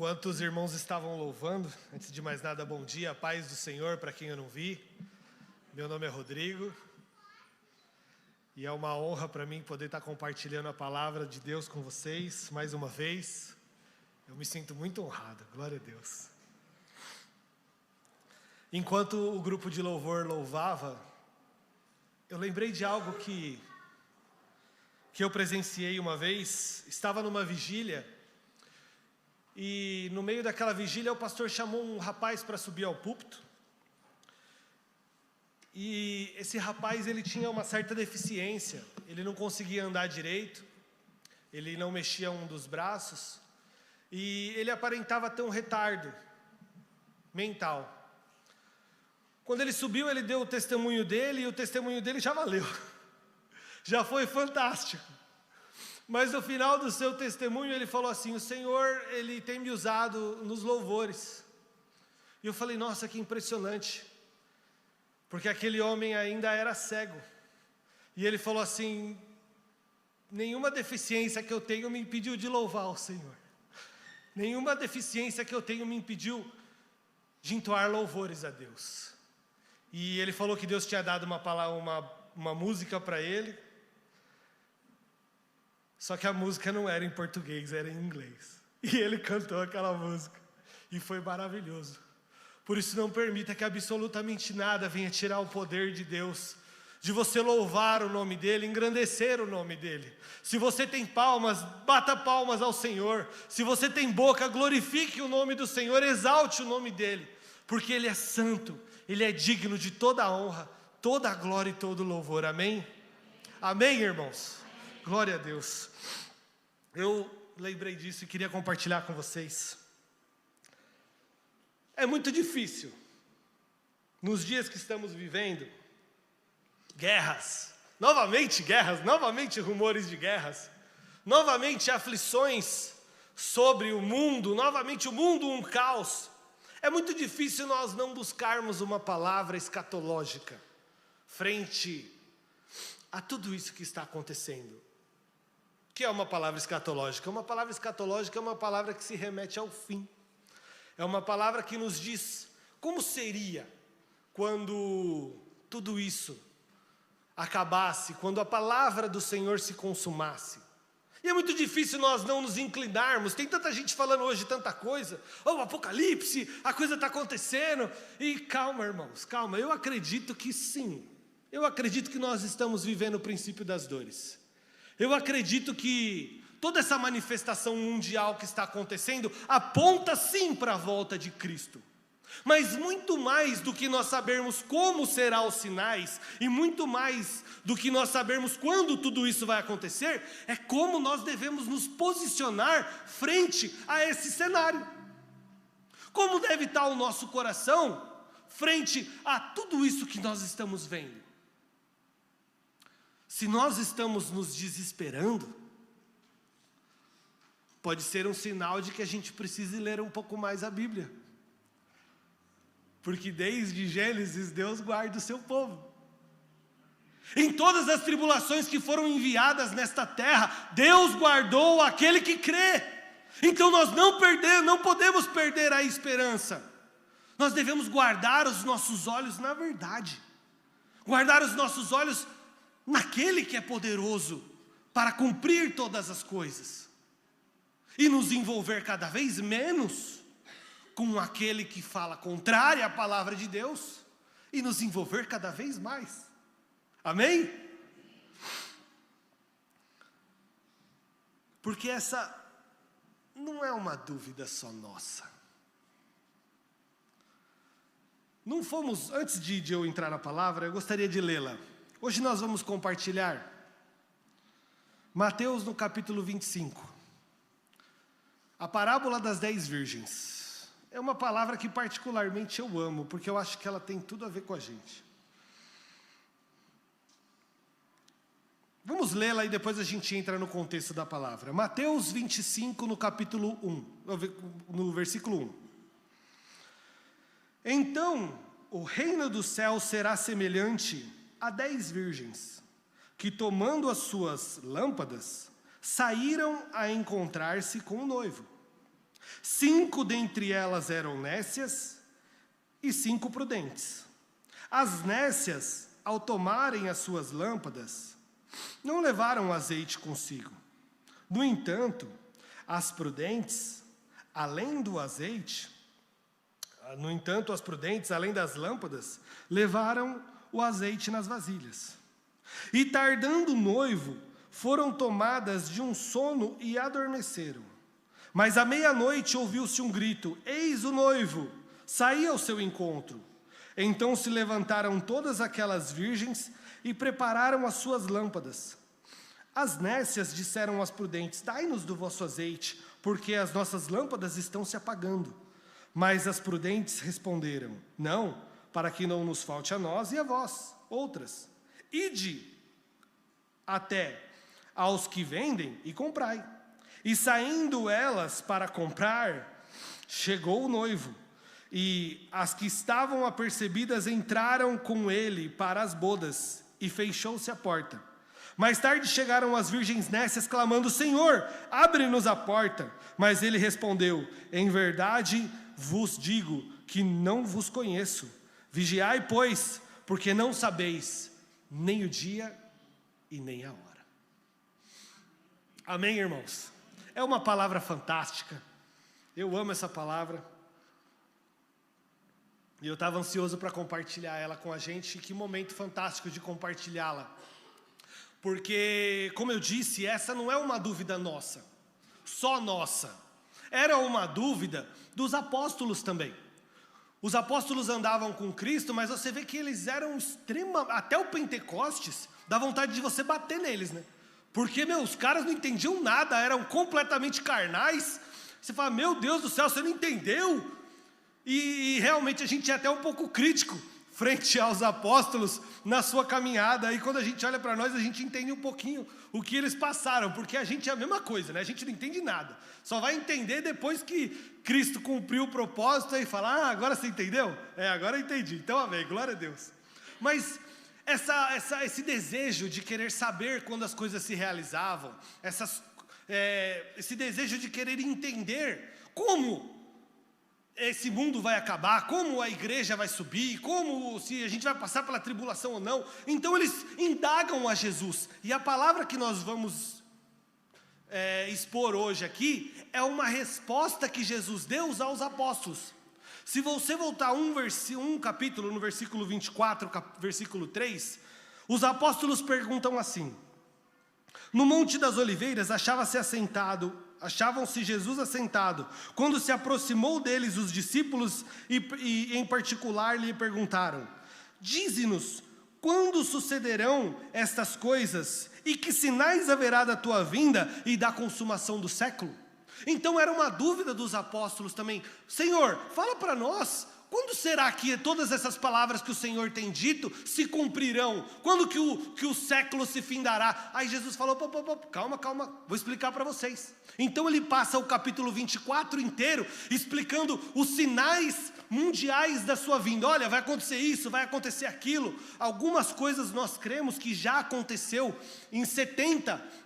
Enquanto os irmãos estavam louvando, antes de mais nada, bom dia, a paz do Senhor para quem eu não vi. Meu nome é Rodrigo e é uma honra para mim poder estar compartilhando a palavra de Deus com vocês mais uma vez. Eu me sinto muito honrado, glória a Deus. Enquanto o grupo de louvor louvava, eu lembrei de algo que eu presenciei uma vez. Estava numa vigília e no meio daquela vigília o pastor chamou um rapaz para subir ao púlpito. E esse rapaz, ele tinha uma certa deficiência, ele não conseguia andar direito, ele não mexia um dos braços e ele aparentava ter um retardo mental. Quando ele subiu, ele deu o testemunho dele e o testemunho dele já valeu, já foi fantástico. Mas no final do seu testemunho ele falou assim: o Senhor, Ele tem me usado nos louvores. E eu falei: nossa, que impressionante, porque aquele homem ainda era cego. E ele falou assim: nenhuma deficiência que eu tenho me impediu de louvar o Senhor. Nenhuma deficiência que eu tenho me impediu de entoar louvores a Deus. E ele falou que Deus tinha dado uma música para ele. Só que a música não era em português, era em inglês. E ele cantou aquela música. E foi maravilhoso. Por isso, não permita que absolutamente nada venha tirar o poder de Deus, de você louvar o nome dEle, engrandecer o nome dEle. Se você tem palmas, bata palmas ao Senhor. Se você tem boca, glorifique o nome do Senhor, exalte o nome dEle. Porque Ele é santo, Ele é digno de toda a honra, toda a glória e todo o louvor. Amém? Amém, irmãos? Glória a Deus. Eu lembrei disso e queria compartilhar com vocês. É muito difícil, nos dias que estamos vivendo, guerras, novamente rumores de guerras, novamente aflições sobre o mundo, novamente o mundo um caos. É muito difícil nós não buscarmos uma palavra escatológica frente a tudo isso que está acontecendo. O que é uma palavra escatológica? Uma palavra escatológica é uma palavra que se remete ao fim. É uma palavra que nos diz como seria quando tudo isso acabasse, quando a palavra do Senhor se consumasse. E é muito difícil nós não nos inclinarmos. Tem tanta gente falando hoje tanta coisa. O Apocalipse, a coisa está acontecendo. E calma, irmãos, calma. Eu acredito que sim. Eu acredito que nós estamos vivendo o princípio das dores. Eu acredito que toda essa manifestação mundial que está acontecendo aponta sim para a volta de Cristo. Mas muito mais do que nós sabermos como serão os sinais, e muito mais do que nós sabermos quando tudo isso vai acontecer, é como nós devemos nos posicionar frente a esse cenário. Como deve estar o nosso coração frente a tudo isso que nós estamos vendo. Se nós estamos nos desesperando, pode ser um sinal de que a gente precise ler um pouco mais a Bíblia. Porque desde Gênesis, Deus guarda o seu povo. Em todas as tribulações que foram enviadas nesta terra, Deus guardou aquele que crê. Então nós não podemos perder a esperança. Nós devemos guardar os nossos olhos na verdade. Guardar os nossos olhos naquele que é poderoso para cumprir todas as coisas. E nos envolver cada vez menos com aquele que fala contrário à palavra de Deus, e nos envolver cada vez mais. Amém? Porque essa não é uma dúvida só nossa. Não fomos, antes de eu entrar na palavra, eu gostaria de lê-la. Hoje nós vamos compartilhar Mateus no capítulo 25. A parábola das 10 virgens. É uma palavra que particularmente eu amo, porque eu acho que ela tem tudo a ver com a gente. Vamos lê-la e depois a gente entra no contexto da palavra. Mateus 25, no capítulo 1, no versículo 1. Então, o reino do céu será semelhante a 10 virgens, que tomando as suas lâmpadas, saíram a encontrar-se com o noivo. 5 dentre elas eram nécias e 5 prudentes. As nécias, ao tomarem as suas lâmpadas, não levaram azeite consigo. No entanto, as prudentes, além das lâmpadas, levaram o azeite nas vasilhas. E tardando o noivo, foram tomadas de um sono e adormeceram. Mas à meia-noite ouviu-se um grito: eis o noivo, saí ao seu encontro. Então se levantaram todas aquelas virgens e prepararam as suas lâmpadas. As nécias disseram às prudentes: dai-nos do vosso azeite, porque as nossas lâmpadas estão se apagando. Mas as prudentes responderam: não, para que não nos falte a nós e a vós, outras. Ide até aos que vendem e comprai. E saindo elas para comprar, chegou o noivo. E as que estavam apercebidas entraram com ele para as bodas, e fechou-se a porta. Mais tarde chegaram as virgens nécias, clamando: Senhor, abre-nos a porta. Mas ele respondeu: em verdade vos digo que não vos conheço. Vigiai, pois, porque não sabeis nem o dia e nem a hora. Amém, irmãos? É uma palavra fantástica. Eu amo essa palavra. E eu estava ansioso para compartilhar ela com a gente. E que momento fantástico de compartilhá-la. Porque, como eu disse, essa não é uma dúvida nossa, só nossa. Era uma dúvida dos apóstolos também. Os apóstolos andavam com Cristo, mas você vê que eles eram até o Pentecostes, dá vontade de você bater neles, né? Porque, os caras não entendiam nada, eram completamente carnais. Você fala: meu Deus do céu, você não entendeu? E realmente a gente é até um pouco crítico frente aos apóstolos na sua caminhada. E quando a gente olha para nós, a gente entende um pouquinho o que eles passaram, porque a gente é a mesma coisa, né? A gente não entende nada, só vai entender depois que Cristo cumpriu o propósito e fala: agora você entendeu? Agora eu entendi, então amém, glória a Deus. Mas esse desejo de querer saber quando as coisas se realizavam, esse desejo de querer entender como esse mundo vai acabar, como a igreja vai subir, como se a gente vai passar pela tribulação ou não. Então eles indagam a Jesus. E a palavra que nós vamos expor hoje aqui é uma resposta que Jesus deu aos apóstolos. Se você voltar um capítulo, no versículo 24, versículo 3, os apóstolos perguntam assim: no Monte das Oliveiras achavam-se Jesus assentado. Quando se aproximou deles os discípulos e em particular lhe perguntaram: dize-nos, quando sucederão estas coisas? E que sinais haverá da tua vinda e da consumação do século? Então era uma dúvida dos apóstolos também: Senhor, fala para nós, quando será que todas essas palavras que o Senhor tem dito se cumprirão? Quando que o século se findará? Aí Jesus falou: calma, vou explicar para vocês. Então ele passa o capítulo 24 inteiro explicando os sinais mundiais da sua vinda. Olha, vai acontecer isso, vai acontecer aquilo. Algumas coisas nós cremos que já aconteceu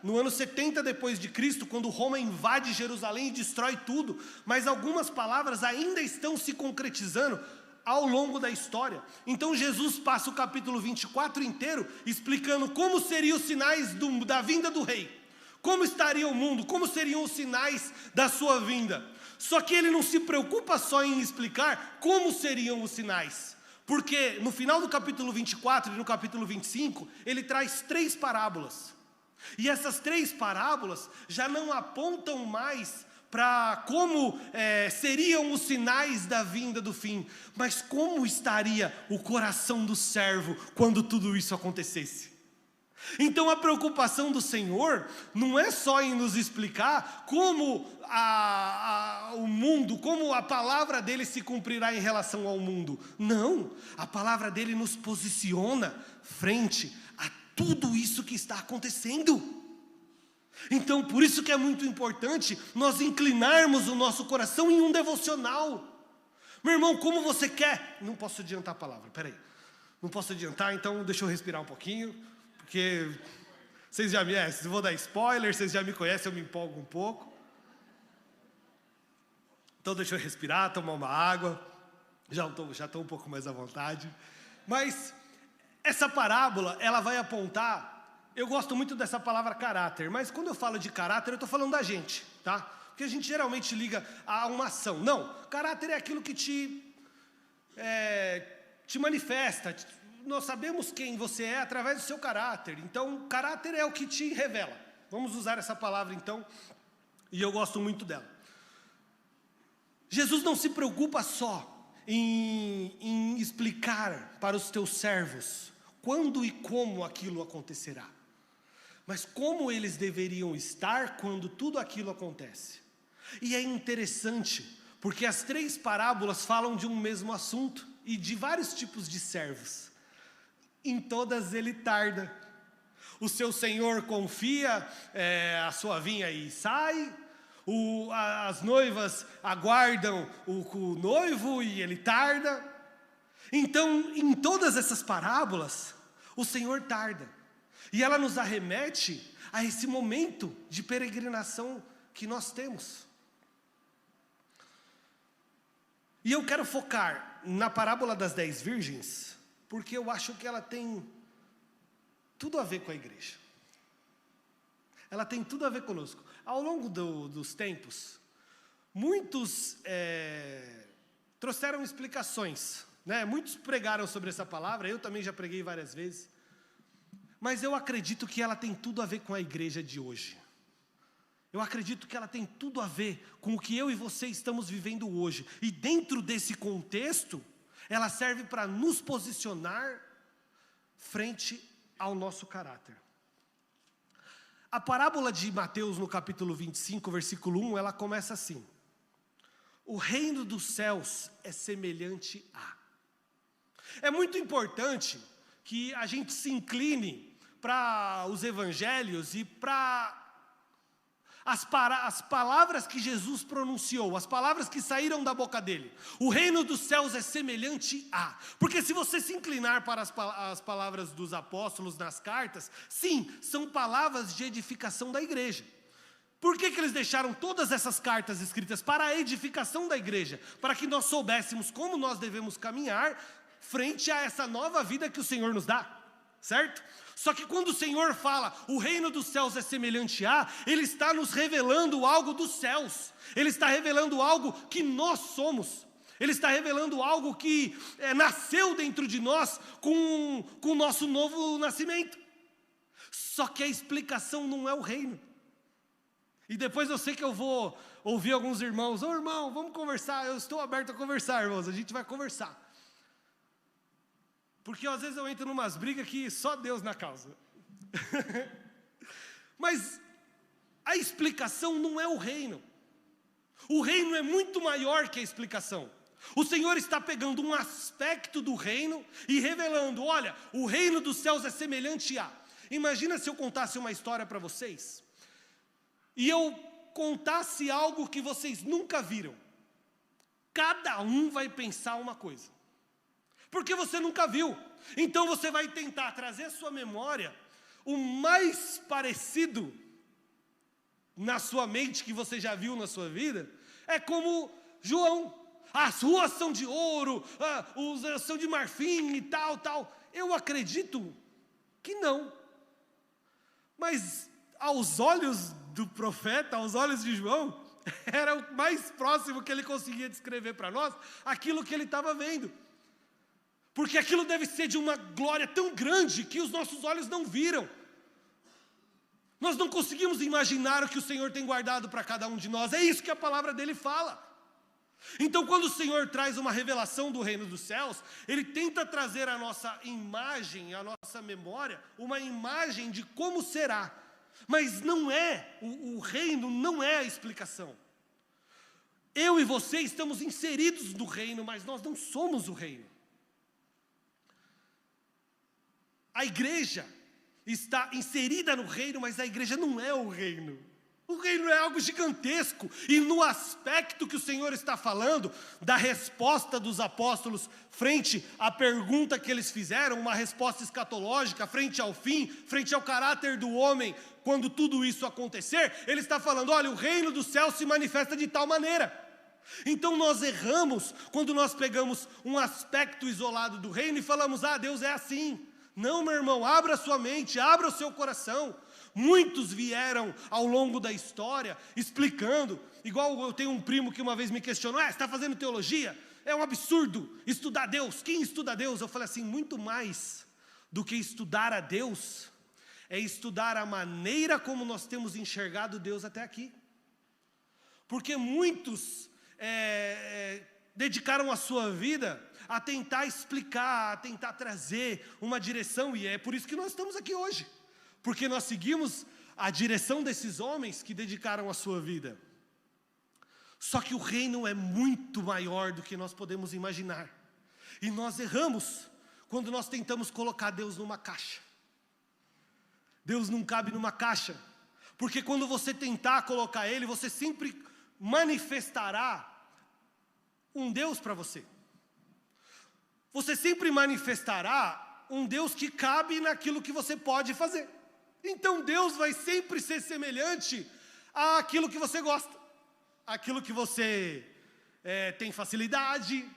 no ano 70 depois de Cristo, quando Roma invade Jerusalém e destrói tudo. Mas algumas palavras ainda estão se concretizando ao longo da história. Então Jesus passa o capítulo 24 inteiro explicando como seriam os sinais da vinda do rei. Como estaria o mundo, como seriam os sinais da sua vinda. Só que ele não se preocupa só em explicar como seriam os sinais. Porque no final do capítulo 24 e no capítulo 25, ele traz 3 parábolas. E essas 3 parábolas já não apontam mais para como seriam os sinais da vinda do fim, mas como estaria o coração do servo quando tudo isso acontecesse. Então a preocupação do Senhor não é só em nos explicar como o mundo, como a palavra dele se cumprirá em relação ao mundo. Não, a palavra dele nos posiciona frente a tudo isso que está acontecendo. Então por isso que é muito importante nós inclinarmos o nosso coração em um devocional. Meu irmão, como você quer? Não posso adiantar a palavra, peraí. Não posso adiantar, então deixa eu respirar um pouquinho. Porque vocês já vou dar spoiler, vocês já me conhecem, eu me empolgo um pouco. Então deixa eu respirar, tomar uma água. Já estou um pouco mais à vontade. Mas essa parábola, ela vai apontar... Eu gosto muito dessa palavra caráter, mas quando eu falo de caráter, eu estou falando da gente, tá? Porque a gente geralmente liga a uma ação. Não, caráter é aquilo que te manifesta. Nós sabemos quem você é através do seu caráter. Então, caráter é o que te revela. Vamos usar essa palavra, então, e eu gosto muito dela. Jesus não se preocupa só em explicar para os teus servos quando e como aquilo acontecerá, mas como eles deveriam estar quando tudo aquilo acontece. E é interessante, porque as 3 parábolas falam de um mesmo assunto e de vários tipos de servos. Em todas ele tarda. O seu senhor confia a sua vinha e sai. As noivas aguardam o noivo e ele tarda. Então, em todas essas parábolas, o Senhor tarda. E ela nos arremete a esse momento de peregrinação que nós temos. E eu quero focar na parábola das 10 virgens, porque eu acho que ela tem tudo a ver com a igreja. Ela tem tudo a ver conosco. Ao longo dos tempos, muitos trouxeram explicações, né? Muitos pregaram sobre essa palavra, eu também já preguei várias vezes. Mas eu acredito que ela tem tudo a ver com a igreja de hoje. Eu acredito que ela tem tudo a ver com o que eu e você estamos vivendo hoje. E dentro desse contexto, ela serve para nos posicionar frente ao nosso caráter. A parábola de Mateus, no capítulo 25, versículo 1, ela começa assim: o reino dos céus é semelhante a... É muito importante que a gente se incline para os evangelhos e para as palavras que Jesus pronunciou, as palavras que saíram da boca dele. O reino dos céus é semelhante a... Porque se você se inclinar para as palavras dos apóstolos nas cartas, sim, são palavras de edificação da igreja. Por que eles deixaram todas essas cartas escritas? Para a edificação da igreja, para que nós soubéssemos como nós devemos caminhar frente a essa nova vida que o Senhor nos dá, certo? Só que quando o Senhor fala, o reino dos céus é semelhante a, Ele está nos revelando algo dos céus. Ele está revelando algo que nós somos. Ele está revelando algo que nasceu dentro de nós com o nosso novo nascimento. Só que a explicação não é o reino. E depois eu sei que eu vou ouvir alguns irmãos: ô irmão, vamos conversar. Eu estou aberto a conversar, irmãos, a gente vai conversar. Porque às vezes eu entro em umas brigas que só Deus na causa. Mas a explicação não é o reino. O reino é muito maior que a explicação. O Senhor está pegando um aspecto do reino e revelando: olha, o reino dos céus é semelhante a... Imagina se eu contasse uma história para vocês, e eu contasse algo que vocês nunca viram. Cada um vai pensar uma coisa, porque você nunca viu. Então você vai tentar trazer à sua memória o mais parecido na sua mente que você já viu na sua vida. É como João: as ruas são de ouro, são de marfim e tal. Eu acredito que não. Mas aos olhos do profeta, aos olhos de João, era o mais próximo que ele conseguia descrever para nós aquilo que ele estava vendo. Porque aquilo deve ser de uma glória tão grande que os nossos olhos não viram. Nós não conseguimos imaginar o que o Senhor tem guardado para cada um de nós. É isso que a palavra dele fala. Então, quando o Senhor traz uma revelação do reino dos céus, Ele tenta trazer a nossa imagem, a nossa memória, uma imagem de como será. Mas não é, o reino não é a explicação. Eu e você estamos inseridos no reino, mas nós não somos o reino. A igreja está inserida no reino, mas a igreja não é o reino. O reino é algo gigantesco. E no aspecto que o Senhor está falando, da resposta dos apóstolos frente à pergunta que eles fizeram, uma resposta escatológica, frente ao fim, frente ao caráter do homem, quando tudo isso acontecer, ele está falando: olha, o reino do céu se manifesta de tal maneira. Então nós erramos quando nós pegamos um aspecto isolado do reino e falamos, Deus é assim. Não, meu irmão, abra a sua mente, abra o seu coração. Muitos vieram ao longo da história explicando, igual eu tenho um primo que uma vez me questionou, você está fazendo teologia? É um absurdo estudar Deus. Quem estuda Deus? Eu falei assim, muito mais do que estudar a Deus, é estudar a maneira como nós temos enxergado Deus até aqui. Porque muitos dedicaram a sua vida a tentar explicar, a tentar trazer uma direção, e é por isso que nós estamos aqui hoje. Porque nós seguimos a direção desses homens que dedicaram a sua vida. Só que o reino é muito maior do que nós podemos imaginar. E nós erramos quando nós tentamos colocar Deus numa caixa. Deus não cabe numa caixa. Porque quando você tentar colocar Ele, você sempre manifestará um Deus para você. Você sempre manifestará um Deus que cabe naquilo que você pode fazer. Então Deus vai sempre ser semelhante àquilo que você gosta, àquilo que você tem facilidade.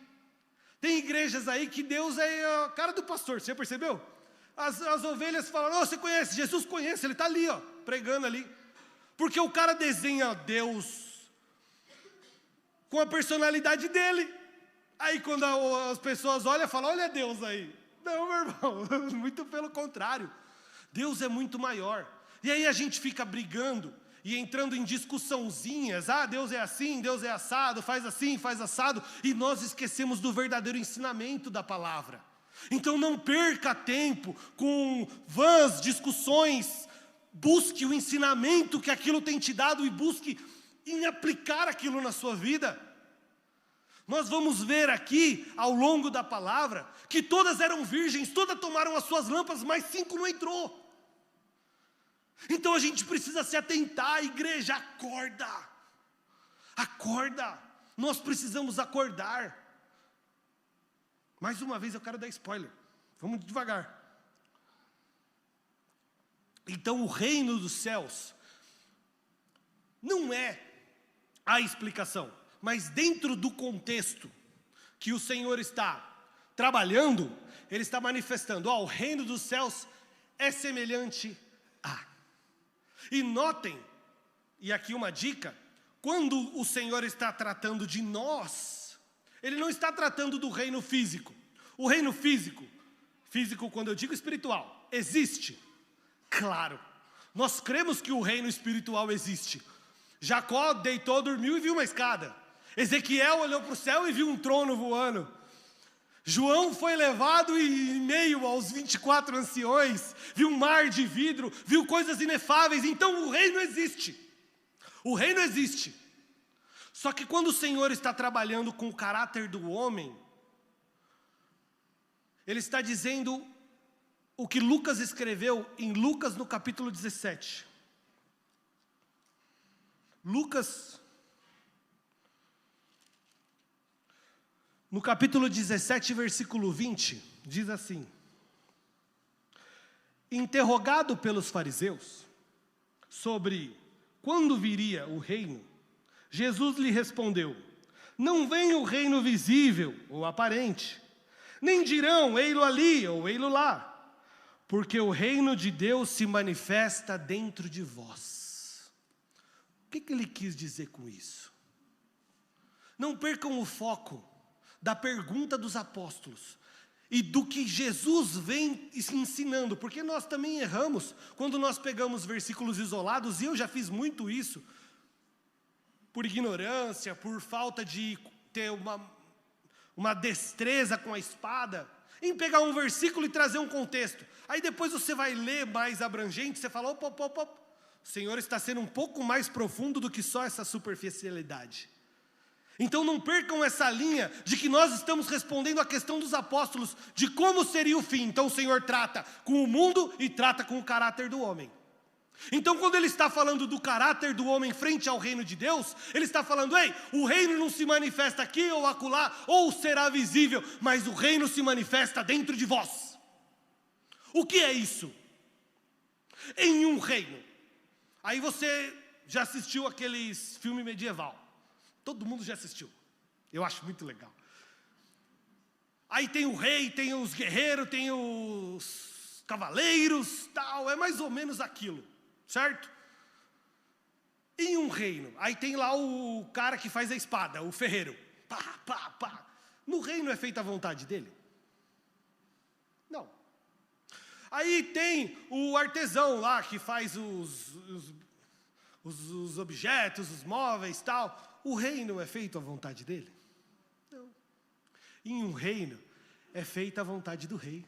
Tem igrejas aí que Deus é a cara do pastor, você percebeu? As ovelhas falam, você conhece? Jesus conhece, ele está ali, pregando ali. Porque o cara desenha Deus com a personalidade dele. Aí quando as pessoas olham, falam, olha Deus aí. Não, meu irmão, muito pelo contrário. Deus é muito maior. E aí a gente fica brigando e entrando em discussãozinhas. Deus é assim, Deus é assado, faz assim, faz assado. E nós esquecemos do verdadeiro ensinamento da palavra. Então não perca tempo com vãs discussões. Busque o ensinamento que aquilo tem te dado e busque em aplicar aquilo na sua vida. Nós vamos ver aqui, ao longo da palavra, que todas eram virgens, todas tomaram as suas lâmpadas, mas 5 não entrou. Então a gente precisa se atentar, igreja, acorda. Acorda, nós precisamos acordar. Mais uma vez eu quero dar spoiler, vamos devagar. Então o reino dos céus não é a explicação. Mas dentro do contexto que o Senhor está trabalhando, Ele está manifestando, o reino dos céus é semelhante a. E notem, e aqui uma dica, quando o Senhor está tratando de nós, Ele não está tratando do reino físico. O reino físico quando eu digo espiritual, existe. Claro, nós cremos que o reino espiritual existe. Jacó deitou, dormiu e viu uma escada. Ezequiel olhou para o céu e viu um trono voando. João foi levado e em meio aos 24 anciões, viu um mar de vidro, viu coisas inefáveis. Então o reino existe. O reino existe. Só que quando o Senhor está trabalhando com o caráter do homem, Ele está dizendo o que Lucas escreveu em Lucas no capítulo 17. Lucas, no capítulo 17, versículo 20, diz assim: interrogado pelos fariseus sobre quando viria o reino, Jesus lhe respondeu: não vem o reino visível ou aparente, nem dirão ei-lo ali ou ei-lo lá, porque o reino de Deus se manifesta dentro de vós. O que ele quis dizer com isso? Não percam o foco da pergunta dos apóstolos e do que Jesus vem ensinando, porque nós também erramos quando nós pegamos versículos isolados, e eu já fiz muito isso, por ignorância, por falta de ter uma destreza com a espada, em pegar um versículo e trazer um contexto. Aí depois você vai ler mais abrangente, você fala, opa, o Senhor está sendo um pouco mais profundo do que só essa superficialidade. Então não percam essa linha de que nós estamos respondendo à questão dos apóstolos, de como seria o fim. Então o Senhor trata com o mundo e trata com o caráter do homem. Então quando Ele está falando do caráter do homem frente ao reino de Deus, Ele está falando, o reino não se manifesta aqui ou acolá, ou será visível, mas o reino se manifesta dentro de vós. O que é isso? Em um reino. Aí você já assistiu aqueles filmes medieval. Todo mundo já assistiu. Eu acho muito legal. Aí tem o rei, tem os guerreiros, tem os cavaleiros, tal, é mais ou menos aquilo, certo? Em um reino, aí tem lá o cara que faz a espada, o ferreiro. Pá, pá, pá. No reino é feita a vontade dele? Não. Aí tem o artesão lá que faz os objetos, os móveis, tal. O reino é feito à vontade dele? Não. Em um reino é feita a vontade do rei.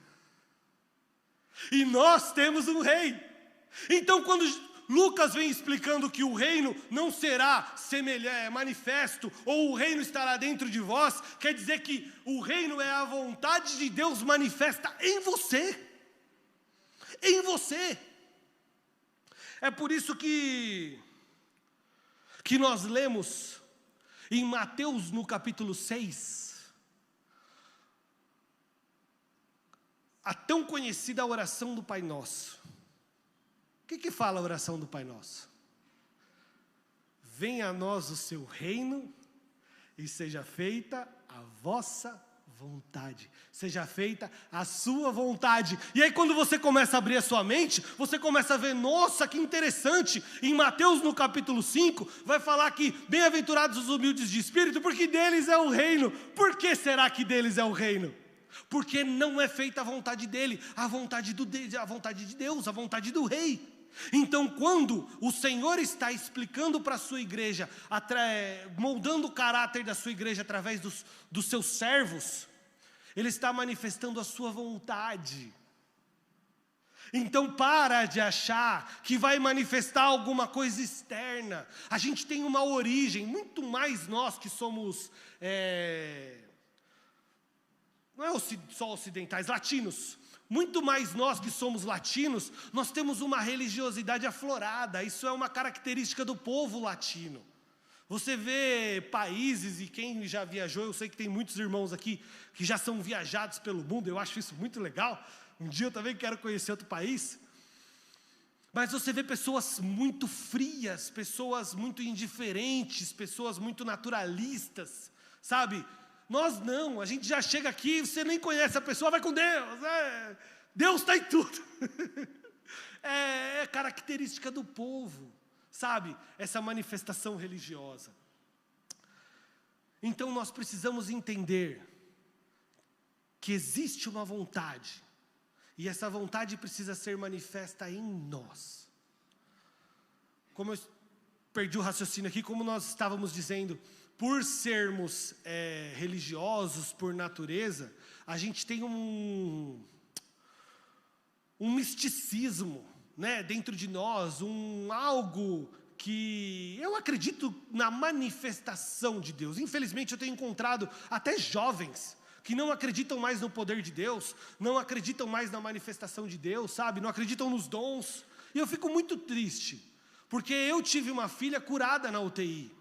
E nós temos um rei. Então quando Lucas vem explicando que o reino não será manifesto, ou o reino estará dentro de vós, quer dizer que o reino é a vontade de Deus manifesta em você. Em você. É por isso que nós lemos em Mateus no capítulo 6, a tão conhecida oração do Pai Nosso. O que fala a oração do Pai Nosso? Venha a nós o seu reino e seja feita a vossa vontade. Seja feita a sua vontade. E aí quando você começa a abrir a sua mente, você começa a ver, nossa, que interessante. Em Mateus no capítulo 5, vai falar que bem-aventurados os humildes de espírito, porque deles é o reino. Por que será que deles é o reino? Porque não é feita a vontade dele, a vontade de Deus, a vontade do rei. Então quando o Senhor está explicando para a sua igreja, moldando o caráter da sua igreja através dos seus servos, Ele está manifestando a sua vontade. Então para de achar que vai manifestar alguma coisa externa. A gente tem uma origem, muito mais nós que somos, não é só ocidentais, latinos. Muito mais nós que somos latinos, nós temos uma religiosidade aflorada. Isso é uma característica do povo latino. Você vê países, e quem já viajou, eu sei que tem muitos irmãos aqui que já são viajados pelo mundo, eu acho isso muito legal. Um dia eu também quero conhecer outro país. Mas você vê pessoas muito frias, pessoas muito indiferentes, pessoas muito naturalistas, sabe? Nós não, a gente já chega aqui, você nem conhece a pessoa, vai com Deus, Deus está em tudo. É característica do povo, sabe? Essa manifestação religiosa. Então nós precisamos entender que existe uma vontade, e essa vontade precisa ser manifesta em nós. Como eu perdi o raciocínio aqui, como nós estávamos dizendo, por sermos religiosos por natureza, a gente tem um misticismo, né, dentro de nós, algo que eu acredito na manifestação de Deus. Infelizmente eu tenho encontrado até jovens que não acreditam mais no poder de Deus, não acreditam mais na manifestação de Deus, sabe? Não acreditam nos dons. E eu fico muito triste, porque eu tive uma filha curada na UTI.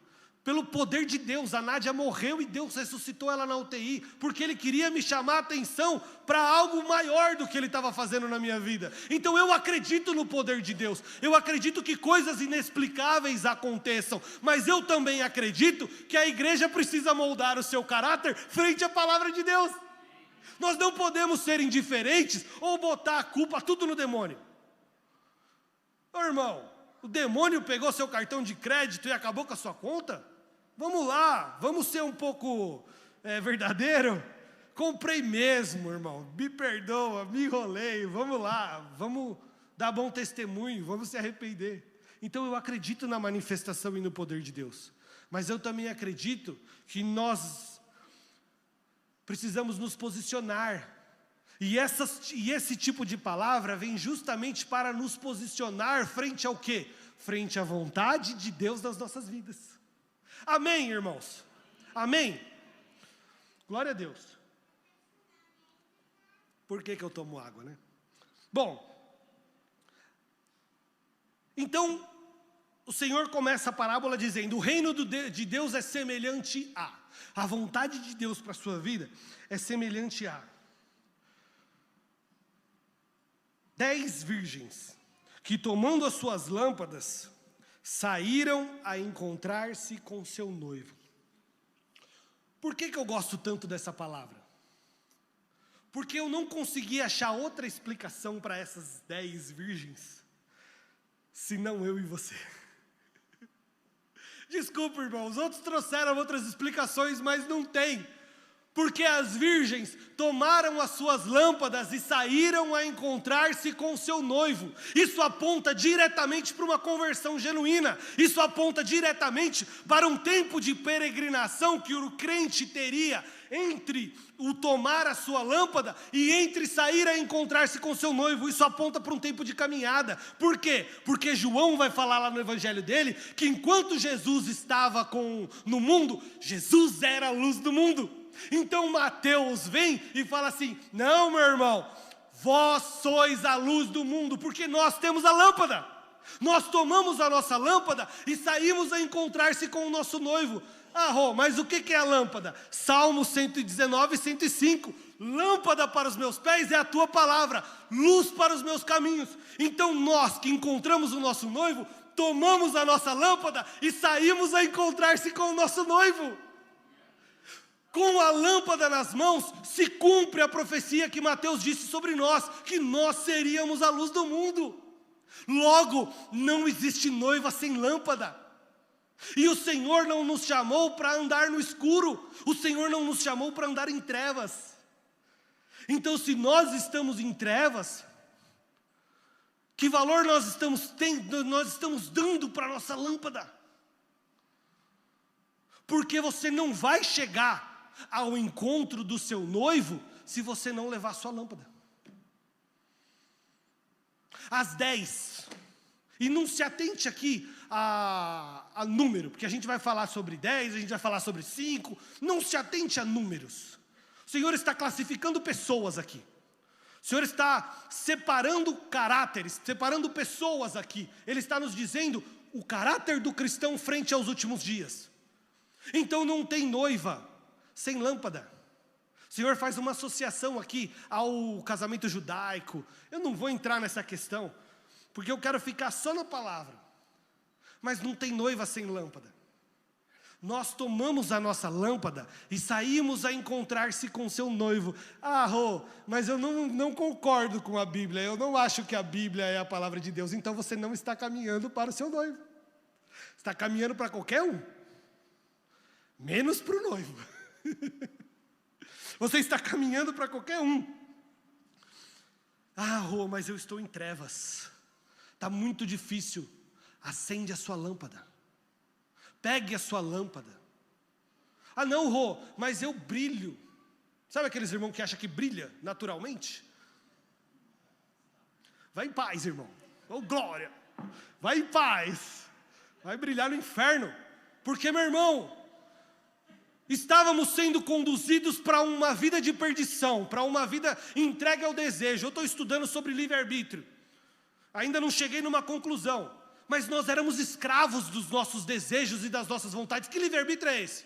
Pelo poder de Deus, a Nádia morreu e Deus ressuscitou ela na UTI, porque Ele queria me chamar a atenção para algo maior do que Ele estava fazendo na minha vida. Então eu acredito no poder de Deus, eu acredito que coisas inexplicáveis aconteçam, mas eu também acredito que a igreja precisa moldar o seu caráter frente à palavra de Deus. Nós não podemos ser indiferentes ou botar a culpa tudo no demônio. Ô irmão, o demônio pegou seu cartão de crédito e acabou com a sua conta? Vamos lá, vamos ser um pouco verdadeiro. Comprei mesmo, irmão, me perdoa, me enrolei, vamos lá, vamos dar bom testemunho, vamos se arrepender. Então eu acredito na manifestação e no poder de Deus, mas eu também acredito que nós precisamos nos posicionar, e esse tipo de palavra vem justamente para nos posicionar frente ao quê? Frente à vontade de Deus nas nossas vidas. Amém, irmãos? Amém? Glória a Deus. Por que eu tomo água, né? Bom, então o Senhor começa a parábola dizendo: o reino de Deus é semelhante a vontade de Deus para a sua vida é semelhante a 10 virgens que, tomando as suas lâmpadas, saíram a encontrar-se com seu noivo. Por que eu gosto tanto dessa palavra? Porque eu não consegui achar outra explicação para essas 10 virgens, senão eu e você. Desculpa, irmão, os outros trouxeram outras explicações, mas não tem. Porque as virgens tomaram as suas lâmpadas e saíram a encontrar-se com o seu noivo. Isso aponta diretamente para uma conversão genuína. Isso aponta diretamente para um tempo de peregrinação que o crente teria entre o tomar a sua lâmpada e entre sair a encontrar-se com o seu noivo. Isso aponta para um tempo de caminhada. Por quê? Porque João vai falar lá no evangelho dele que enquanto Jesus estava no mundo, Jesus era a luz do mundo. Então Mateus vem e fala assim: não, meu irmão, vós sois a luz do mundo, porque nós temos a lâmpada. Nós tomamos a nossa lâmpada e saímos a encontrar-se com o nosso noivo. Mas o que é a lâmpada? Salmo 119, 105. Lâmpada para os meus pés é a tua palavra, luz para os meus caminhos. Então nós que encontramos o nosso noivo, tomamos a nossa lâmpada e saímos a encontrar-se com o nosso noivo. Com a lâmpada nas mãos, se cumpre a profecia que Mateus disse sobre nós, que nós seríamos a luz do mundo. Logo, não existe noiva sem lâmpada. E o Senhor não nos chamou para andar no escuro, o Senhor não nos chamou para andar em trevas. Então, se nós estamos em trevas, que valor nós estamos dando para a nossa lâmpada? Porque você não vai chegar ao encontro do seu noivo se você não levar sua lâmpada. Às 10, e não se atente aqui a número, porque a gente vai falar sobre 10, a gente vai falar sobre 5, não se atente a números. O Senhor está classificando pessoas aqui. O Senhor está separando caráteres, separando pessoas aqui. Ele está nos dizendo o caráter do cristão frente aos últimos dias. Então não tem noiva sem lâmpada. O Senhor faz uma associação aqui ao casamento judaico. Eu não vou entrar nessa questão, porque eu quero ficar só na palavra. Mas não tem noiva sem lâmpada. Nós tomamos a nossa lâmpada e saímos a encontrar-se com seu noivo. Mas eu não concordo com a Bíblia. Eu não acho que a Bíblia é a palavra de Deus. Então você não está caminhando para o seu noivo. Está caminhando para qualquer um, menos para o noivo. Você está caminhando para qualquer um. Mas eu estou em trevas. Está muito difícil. Acende a sua lâmpada. Pegue a sua lâmpada. Mas eu brilho. Sabe aqueles irmãos que acham que brilha naturalmente? Vai em paz, irmão. Glória. Vai em paz. Vai brilhar no inferno. Porque, meu irmão, estávamos sendo conduzidos para uma vida de perdição, para uma vida entregue ao desejo. Eu estou estudando sobre livre-arbítrio. Ainda não cheguei numa conclusão. Mas nós éramos escravos dos nossos desejos e das nossas vontades. Que livre-arbítrio é esse?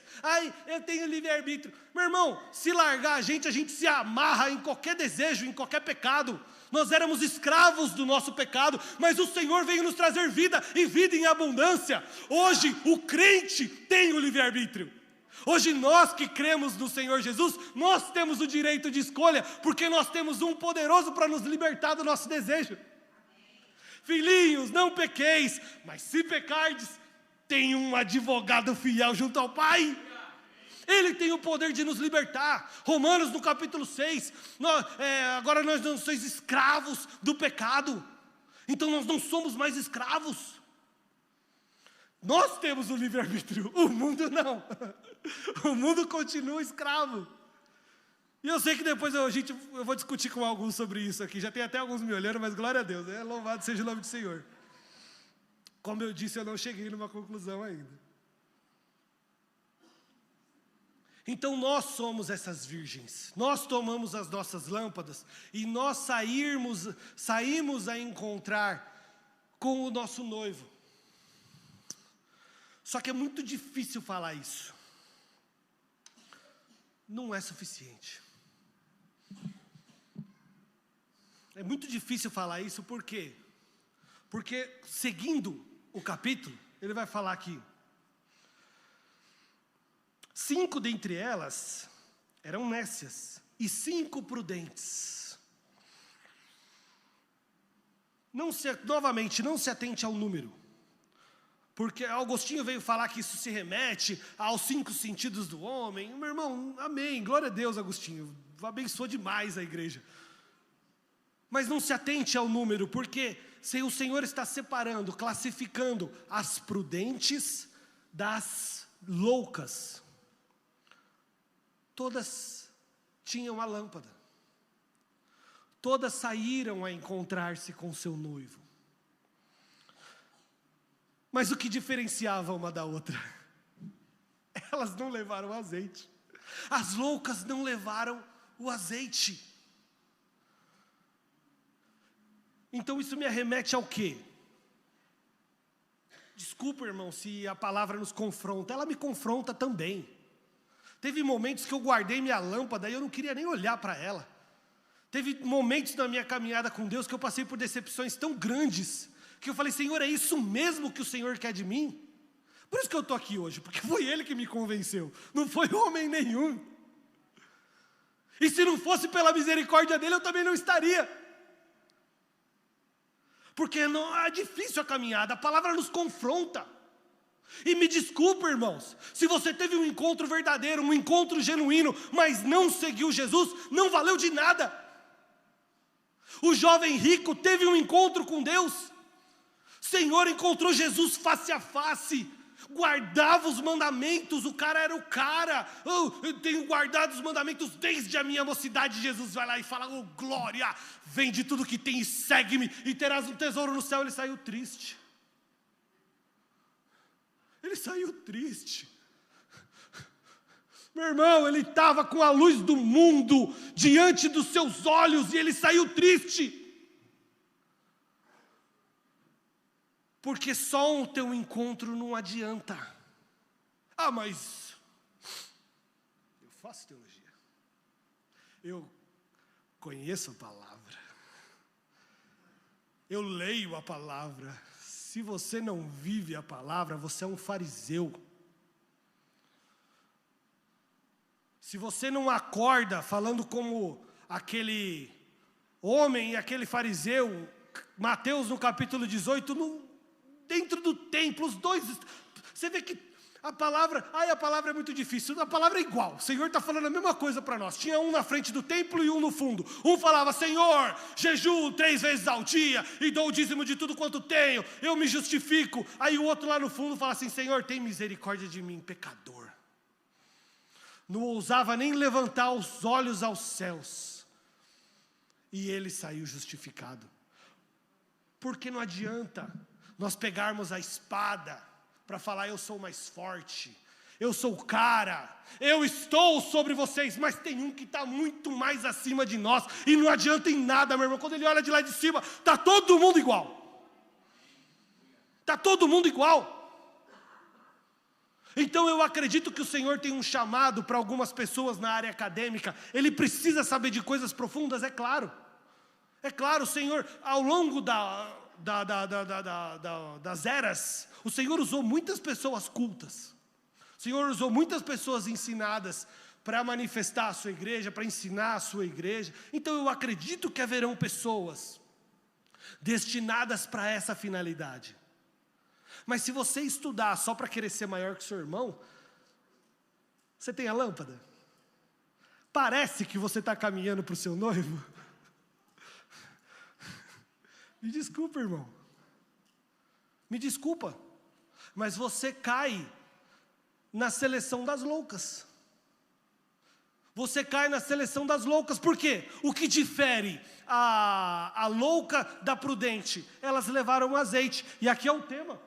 Eu tenho livre-arbítrio. Meu irmão, se largar a gente se amarra em qualquer desejo, em qualquer pecado. Nós éramos escravos do nosso pecado, mas o Senhor veio nos trazer vida e vida em abundância. Hoje o crente tem o livre-arbítrio. Hoje nós que cremos no Senhor Jesus, nós temos o direito de escolha, porque nós temos um poderoso para nos libertar do nosso desejo. Filhinhos, não pequeis, mas se pecardes, tem um advogado fiel junto ao Pai. Ele tem o poder de nos libertar. Romanos no capítulo 6, agora nós não somos escravos do pecado. Então nós não somos mais escravos. Nós temos o livre-arbítrio, o mundo não. O mundo continua escravo. E eu sei que depois eu vou discutir com alguns sobre isso aqui. Já tem até alguns me olhando, mas glória a Deus, né? Louvado seja o nome do Senhor. Como eu disse, eu não cheguei numa conclusão ainda. Então nós somos essas virgens. Nós tomamos as nossas lâmpadas e nós saímos a encontrar com o nosso noivo. Só que é muito difícil falar isso. Não é suficiente. É muito difícil falar isso, por quê? Porque, seguindo o capítulo, ele vai falar aqui: 5 dentre elas eram nécias e 5 prudentes. Novamente, não se atente ao número, porque Agostinho veio falar que isso se remete aos 5 sentidos do homem. Meu irmão, amém, glória a Deus, Agostinho, abençoa demais a igreja. Mas não se atente ao número, porque se o Senhor está separando, classificando as prudentes das loucas. Todas tinham a lâmpada. Todas saíram a encontrar-se com seu noivo. Mas o que diferenciava uma da outra? Elas não levaram azeite. As loucas não levaram o azeite. Então isso me arremete ao quê? Desculpa, irmão, se a palavra nos confronta. Ela me confronta também. Teve momentos que eu guardei minha lâmpada e eu não queria nem olhar para ela. Teve momentos na minha caminhada com Deus que eu passei por decepções tão grandes, que eu falei, Senhor, é isso mesmo que o Senhor quer de mim? Por isso que eu estou aqui hoje, porque foi Ele que me convenceu, não foi homem nenhum. E se não fosse pela misericórdia dEle, eu também não estaria. Porque não é difícil a caminhada, a palavra nos confronta. E me desculpa, irmãos, se você teve um encontro verdadeiro, um encontro genuíno, mas não seguiu Jesus, não valeu de nada. O jovem rico teve um encontro com Deus. Senhor encontrou Jesus face a face, guardava os mandamentos, o cara era o cara. Eu tenho guardado os mandamentos desde a minha mocidade. Jesus vai lá e fala, oh glória, vende tudo que tem e segue-me, e terás um tesouro no céu. Ele saiu triste. Ele saiu triste. Meu irmão, ele estava com a luz do mundo diante dos seus olhos e ele saiu triste. Porque só o teu encontro não adianta. Ah, mas eu faço teologia. Eu conheço a palavra. Eu leio a palavra. Se você não vive a palavra, você é um fariseu. Se você não acorda falando como aquele homem e aquele fariseu, Mateus no capítulo 18, dentro do templo, os dois, você vê que a palavra é muito difícil, a palavra é igual, o Senhor está falando a mesma coisa para nós. Tinha um na frente do templo e um no fundo. Um falava, Senhor, jejuo 3 vezes ao dia e dou o dízimo de tudo quanto tenho, eu me justifico. Aí o outro lá no fundo fala assim, Senhor, tem misericórdia de mim, pecador. Não ousava nem levantar os olhos aos céus. E ele saiu justificado. Porque não adianta nós pegarmos a espada para falar, eu sou mais forte, eu sou o cara, eu estou sobre vocês, mas tem um que está muito mais acima de nós, e não adianta em nada, meu irmão. Quando ele olha de lá de cima, está todo mundo igual. Está todo mundo igual. Então eu acredito que o Senhor tem um chamado para algumas pessoas na área acadêmica. Ele precisa saber de coisas profundas, é claro. É claro, o Senhor, ao longo das eras, o Senhor usou muitas pessoas cultas. O Senhor usou muitas pessoas ensinadas para manifestar a sua igreja, para ensinar a sua igreja. Então eu acredito que haverão pessoas destinadas para essa finalidade. Mas se você estudar só para querer ser maior que seu irmão, você tem a lâmpada? Parece que você está caminhando para o seu noivo? Me desculpa, irmão. Me desculpa. Mas você cai na seleção das loucas. Você cai na seleção das loucas. Por quê? O que difere a louca da prudente? Elas levaram azeite. E aqui é o tema.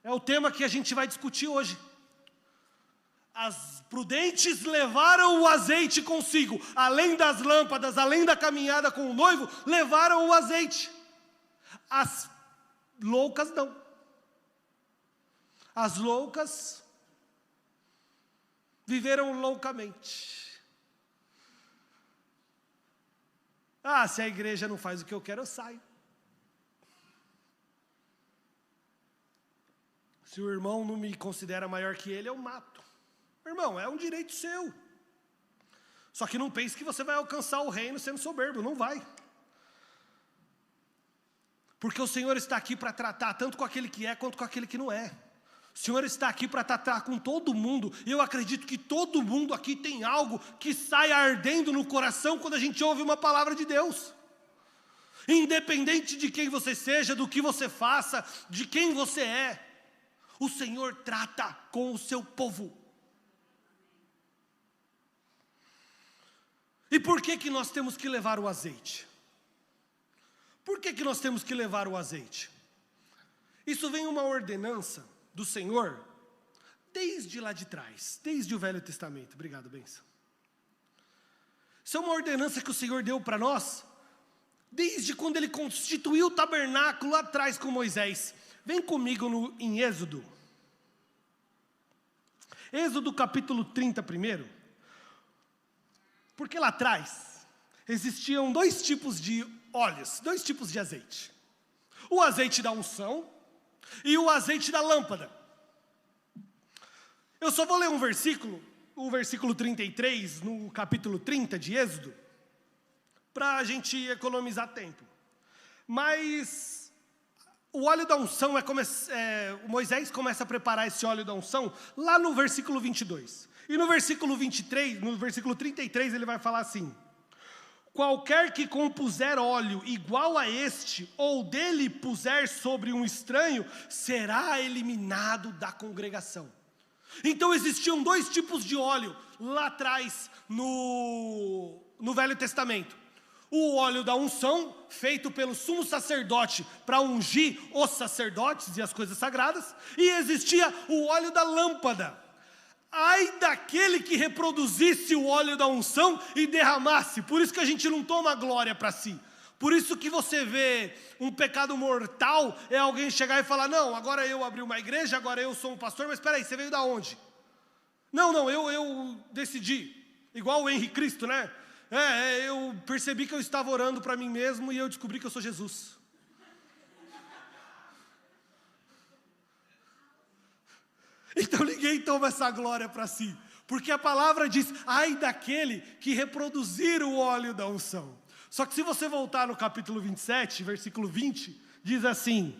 É o tema que a gente vai discutir hoje. As prudentes levaram o azeite consigo. Além das lâmpadas, além da caminhada com o noivo, levaram o azeite. As loucas não. As loucas viveram loucamente. Ah, se a igreja não faz o que eu quero, eu saio. Se o irmão não me considera maior que ele, eu mato. Irmão, é um direito seu. Só que não pense que você vai alcançar o reino sendo soberbo, não vai. Porque o Senhor está aqui para tratar tanto com aquele que é, quanto com aquele que não é. O Senhor está aqui para tratar com todo mundo. E eu acredito que todo mundo aqui tem algo que sai ardendo no coração quando a gente ouve uma palavra de Deus. Independente de quem você seja, do que você faça, de quem você é, o Senhor trata com o seu povo. E por que nós temos que levar o azeite? Por que nós temos que levar o azeite? Isso vem uma ordenança do Senhor desde lá de trás, desde o Velho Testamento. Obrigado, bênção. Isso é uma ordenança que o Senhor deu para nós desde quando Ele constituiu o tabernáculo lá atrás com Moisés. Vem comigo em Êxodo. Êxodo capítulo 30 primeiro. Porque lá atrás existiam dois tipos de óleos, dois tipos de azeite. O azeite da unção e o azeite da lâmpada. Eu só vou ler um versículo, o versículo 33, no capítulo 30 de Êxodo, para a gente economizar tempo. Mas o óleo da unção, Moisés começa a preparar esse óleo da unção lá no versículo 22. E no versículo 23, no versículo 33, ele vai falar assim: qualquer que compuser óleo igual a este, ou dele puser sobre um estranho, será eliminado da congregação. Então existiam dois tipos de óleo lá atrás no Velho Testamento. O óleo da unção, feito pelo sumo sacerdote para ungir os sacerdotes e as coisas sagradas. E existia o óleo da lâmpada. Ai daquele que reproduzisse o óleo da unção e derramasse. Por isso que a gente não toma glória para si. Por isso que você vê um pecado mortal, é alguém chegar e falar: não, agora eu abri uma igreja, agora eu sou um pastor, mas espera aí, você veio da onde? Não, eu decidi. Igual o Henrique Cristo, né? Eu percebi que eu estava orando para mim mesmo e eu descobri que eu sou Jesus. Então ninguém toma essa glória para si, porque a palavra diz: ai daquele que reproduzir o óleo da unção. Só que se você voltar no capítulo 27, versículo 20, diz assim: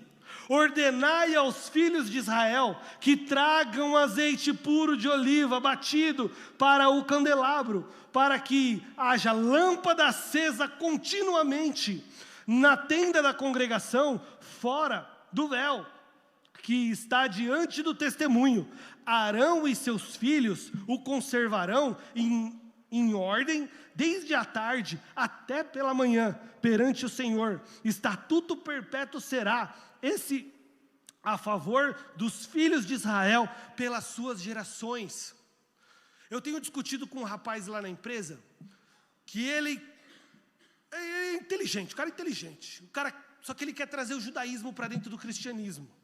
ordenai aos filhos de Israel que tragam azeite puro de oliva batido para o candelabro, para que haja lâmpada acesa continuamente na tenda da congregação, fora do véu que está diante do testemunho. Arão e seus filhos o conservarão em ordem, desde a tarde até pela manhã, perante o Senhor. Estatuto perpétuo será esse a favor dos filhos de Israel pelas suas gerações. Eu tenho discutido com um rapaz lá na empresa, que ele é inteligente, o cara é inteligente. Só que ele quer trazer o judaísmo para dentro do cristianismo.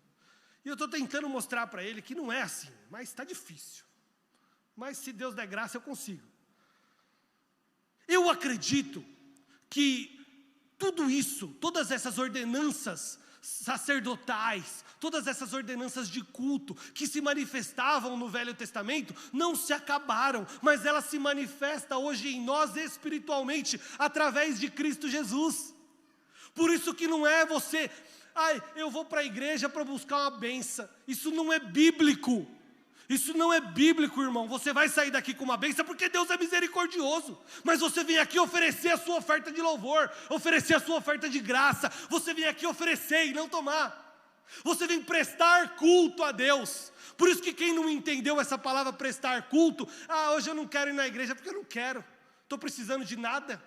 E eu estou tentando mostrar para ele que não é assim, mas está difícil. Mas se Deus der graça, eu consigo. Eu acredito que tudo isso, todas essas ordenanças sacerdotais, todas essas ordenanças de culto que se manifestavam no Velho Testamento, não se acabaram, mas elas se manifestam hoje em nós espiritualmente, através de Cristo Jesus. Por isso que não é você: eu vou para a igreja para buscar uma bênção. Isso não é bíblico. Isso não é bíblico, irmão. Você vai sair daqui com uma bênção porque Deus é misericordioso. Mas você vem aqui oferecer a sua oferta de louvor, oferecer a sua oferta de graça. Você vem aqui oferecer e não tomar. Você vem prestar culto a Deus. Por isso que quem não entendeu essa palavra prestar culto: hoje eu não quero ir na igreja porque eu não quero, estou precisando de nada.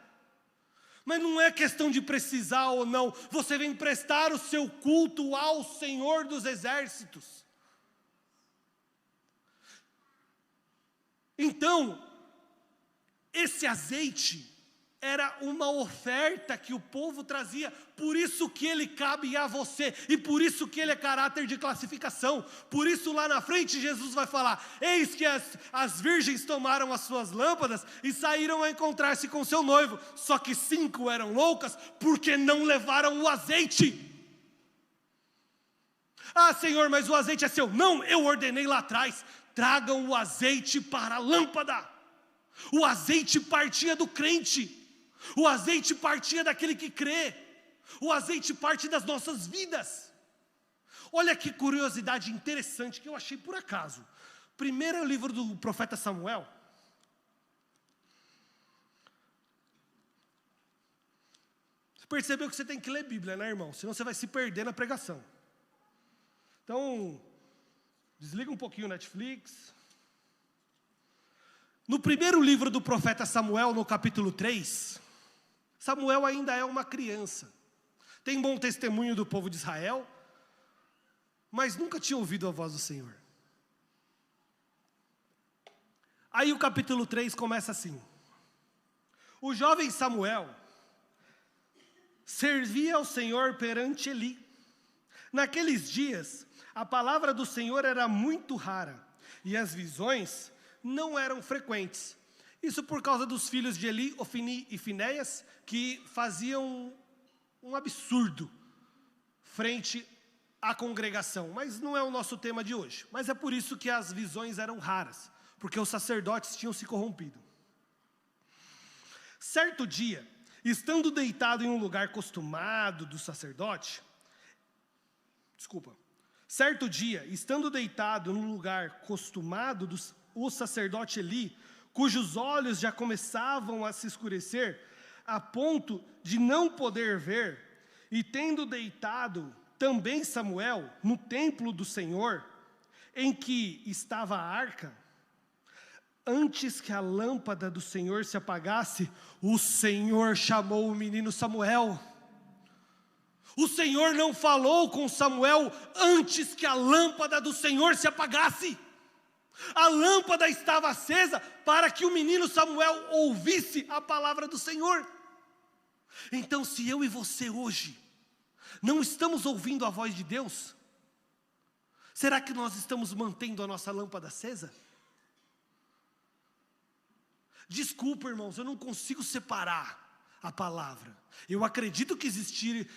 Mas não é questão de precisar ou não. Você vem prestar o seu culto ao Senhor dos Exércitos. Então, esse azeite era uma oferta que o povo trazia, por isso que ele cabe a você, e por isso que ele é caráter de classificação. Por isso lá na frente Jesus vai falar: eis que as virgens tomaram as suas lâmpadas e saíram a encontrar-se com seu noivo, só que 5 eram loucas porque não levaram o azeite. Ah, Senhor, mas o azeite é seu. Não, eu ordenei lá atrás, tragam o azeite para a lâmpada. O azeite partia do crente. O azeite partia daquele que crê. O azeite parte das nossas vidas. Olha que curiosidade interessante que eu achei por acaso. Primeiro livro do profeta Samuel. Você percebeu que você tem que ler Bíblia, né, irmão? Senão você vai se perder na pregação. Então, desliga um pouquinho o Netflix. No primeiro livro do profeta Samuel, no capítulo 3, Samuel ainda é uma criança. Tem bom testemunho do povo de Israel, mas nunca tinha ouvido a voz do Senhor. Aí o capítulo 3 começa assim. O jovem Samuel servia ao Senhor perante Eli. Naqueles dias, a palavra do Senhor era muito rara, e as visões não eram frequentes. Isso por causa dos filhos de Eli, Ofni e Finéias, que faziam um absurdo frente à congregação. Mas não é o nosso tema de hoje. Mas é por isso que as visões eram raras, porque os sacerdotes tinham se corrompido. Certo dia, estando deitado em um lugar costumado do sacerdote, certo dia, estando deitado num lugar costumado o sacerdote Eli, cujos olhos já começavam a se escurecer, a ponto de não poder ver, e tendo deitado também Samuel no templo do Senhor, em que estava a arca, antes que a lâmpada do Senhor se apagasse, o Senhor chamou o menino Samuel. O Senhor não falou com Samuel antes que a lâmpada do Senhor se apagasse. A lâmpada estava acesa para que o menino Samuel ouvisse a palavra do Senhor. Então, se eu e você hoje não estamos ouvindo a voz de Deus, será que nós estamos mantendo a nossa lâmpada acesa? Desculpa, irmãos, eu não consigo separar a palavra. Eu acredito que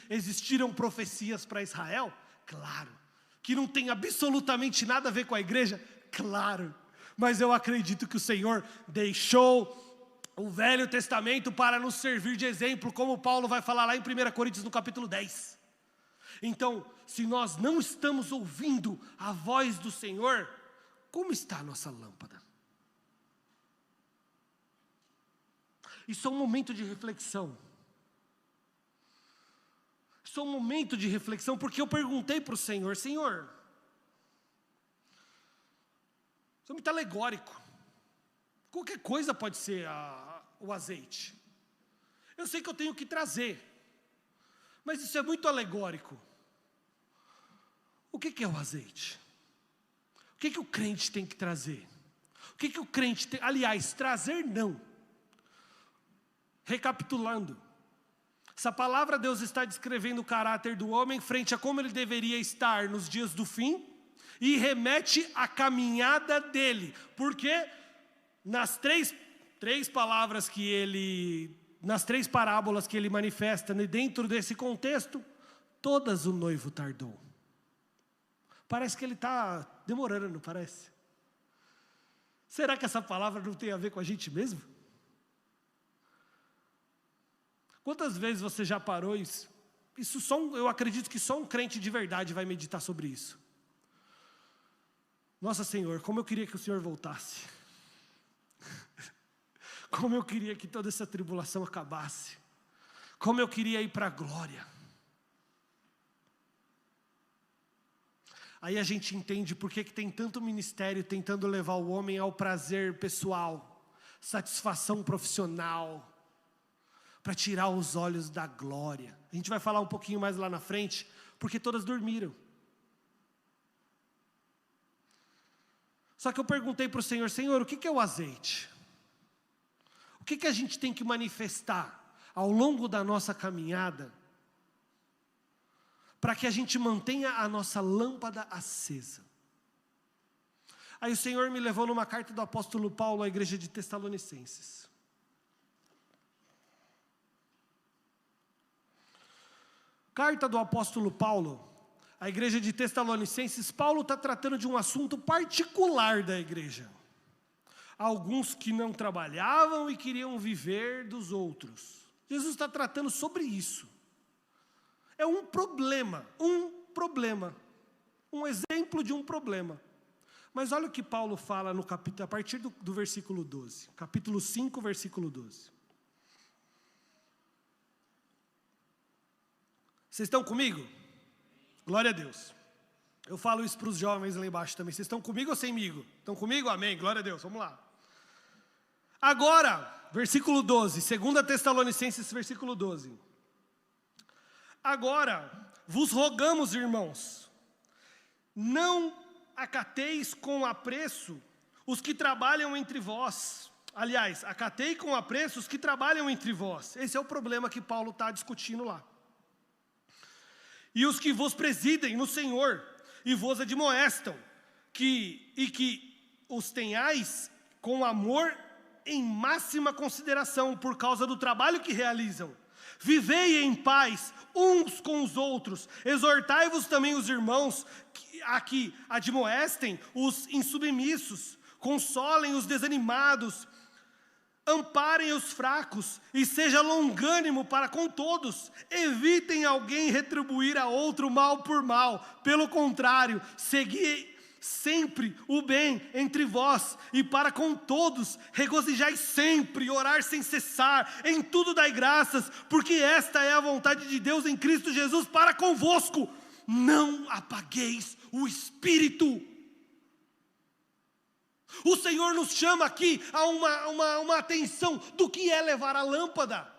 existiram profecias para Israel, claro. Que não tem absolutamente nada a ver com a igreja, claro. Mas eu acredito que o Senhor deixou o Velho Testamento para nos servir de exemplo, como Paulo vai falar lá em 1 Coríntios no capítulo 10. Então, se nós não estamos ouvindo a voz do Senhor, como está a nossa lâmpada? Isso é um momento de reflexão. Isso é um momento de reflexão, porque eu perguntei para o Senhor, Senhor, isso é muito alegórico. Qualquer coisa pode ser o azeite. Eu sei que eu tenho que trazer, mas isso é muito alegórico. O que é o azeite? O que o crente tem que trazer? O que o crente tem... Aliás, trazer não. Recapitulando, essa palavra Deus está descrevendo o caráter do homem frente a como ele deveria estar nos dias do fim, e remete à caminhada dele, porque nas três palavras que ele, nas três parábolas que ele manifesta, dentro desse contexto, todas o noivo tardou. Parece que ele está demorando, não parece? Será que essa palavra não tem a ver com a gente mesmo? Quantas vezes você já parou isso? Eu acredito que só um crente de verdade vai meditar sobre isso. Nossa, Senhor, como eu queria que o Senhor voltasse. Como eu queria que toda essa tribulação acabasse. Como eu queria ir para a glória. Aí a gente entende por que tem tanto ministério tentando levar o homem ao prazer pessoal, satisfação profissional, para tirar os olhos da glória. A gente vai falar um pouquinho mais lá na frente, porque todas dormiram. Só que eu perguntei para o Senhor, Senhor, o que é o azeite? O que a gente tem que manifestar ao longo da nossa caminhada, para que a gente mantenha a nossa lâmpada acesa? Aí o Senhor me levou numa carta do apóstolo Paulo à igreja de Tessalonicenses. Carta do apóstolo Paulo a igreja de Tessalonicenses, Paulo está tratando de um assunto particular da igreja. Alguns que não trabalhavam e queriam viver dos outros. Jesus está tratando sobre isso. É um problema, um exemplo de um problema. Mas olha o que Paulo fala no capítulo, a partir do versículo 12, capítulo 5, versículo 12. Vocês estão comigo? Glória a Deus. Eu falo isso para os jovens lá embaixo também. Vocês estão comigo ou semigo? Estão comigo? Amém. Glória a Deus. Vamos lá. Agora, versículo 12. 2 Tessalonicenses, versículo 12. Agora, vos rogamos, irmãos, não acateis com apreço os que trabalham entre vós. Aliás, acatei com apreço os que trabalham entre vós. Esse é o problema que Paulo está discutindo lá. E os que vos presidem no Senhor e vos admoestam, que os tenhais com amor em máxima consideração por causa do trabalho que realizam. Vivei em paz uns com os outros, exortai-vos também os irmãos a que admoestem os insubmissos, consolem os desanimados, amparem os fracos e seja longânimo para com todos. Evitem alguém retribuir a outro mal por mal. Pelo contrário, segui sempre o bem entre vós e para com todos. Regozijai sempre, orar sem cessar, em tudo dai graças, porque esta é a vontade de Deus em Cristo Jesus para convosco. Não apagueis o Espírito. O Senhor nos chama aqui a uma atenção do que é levar a lâmpada.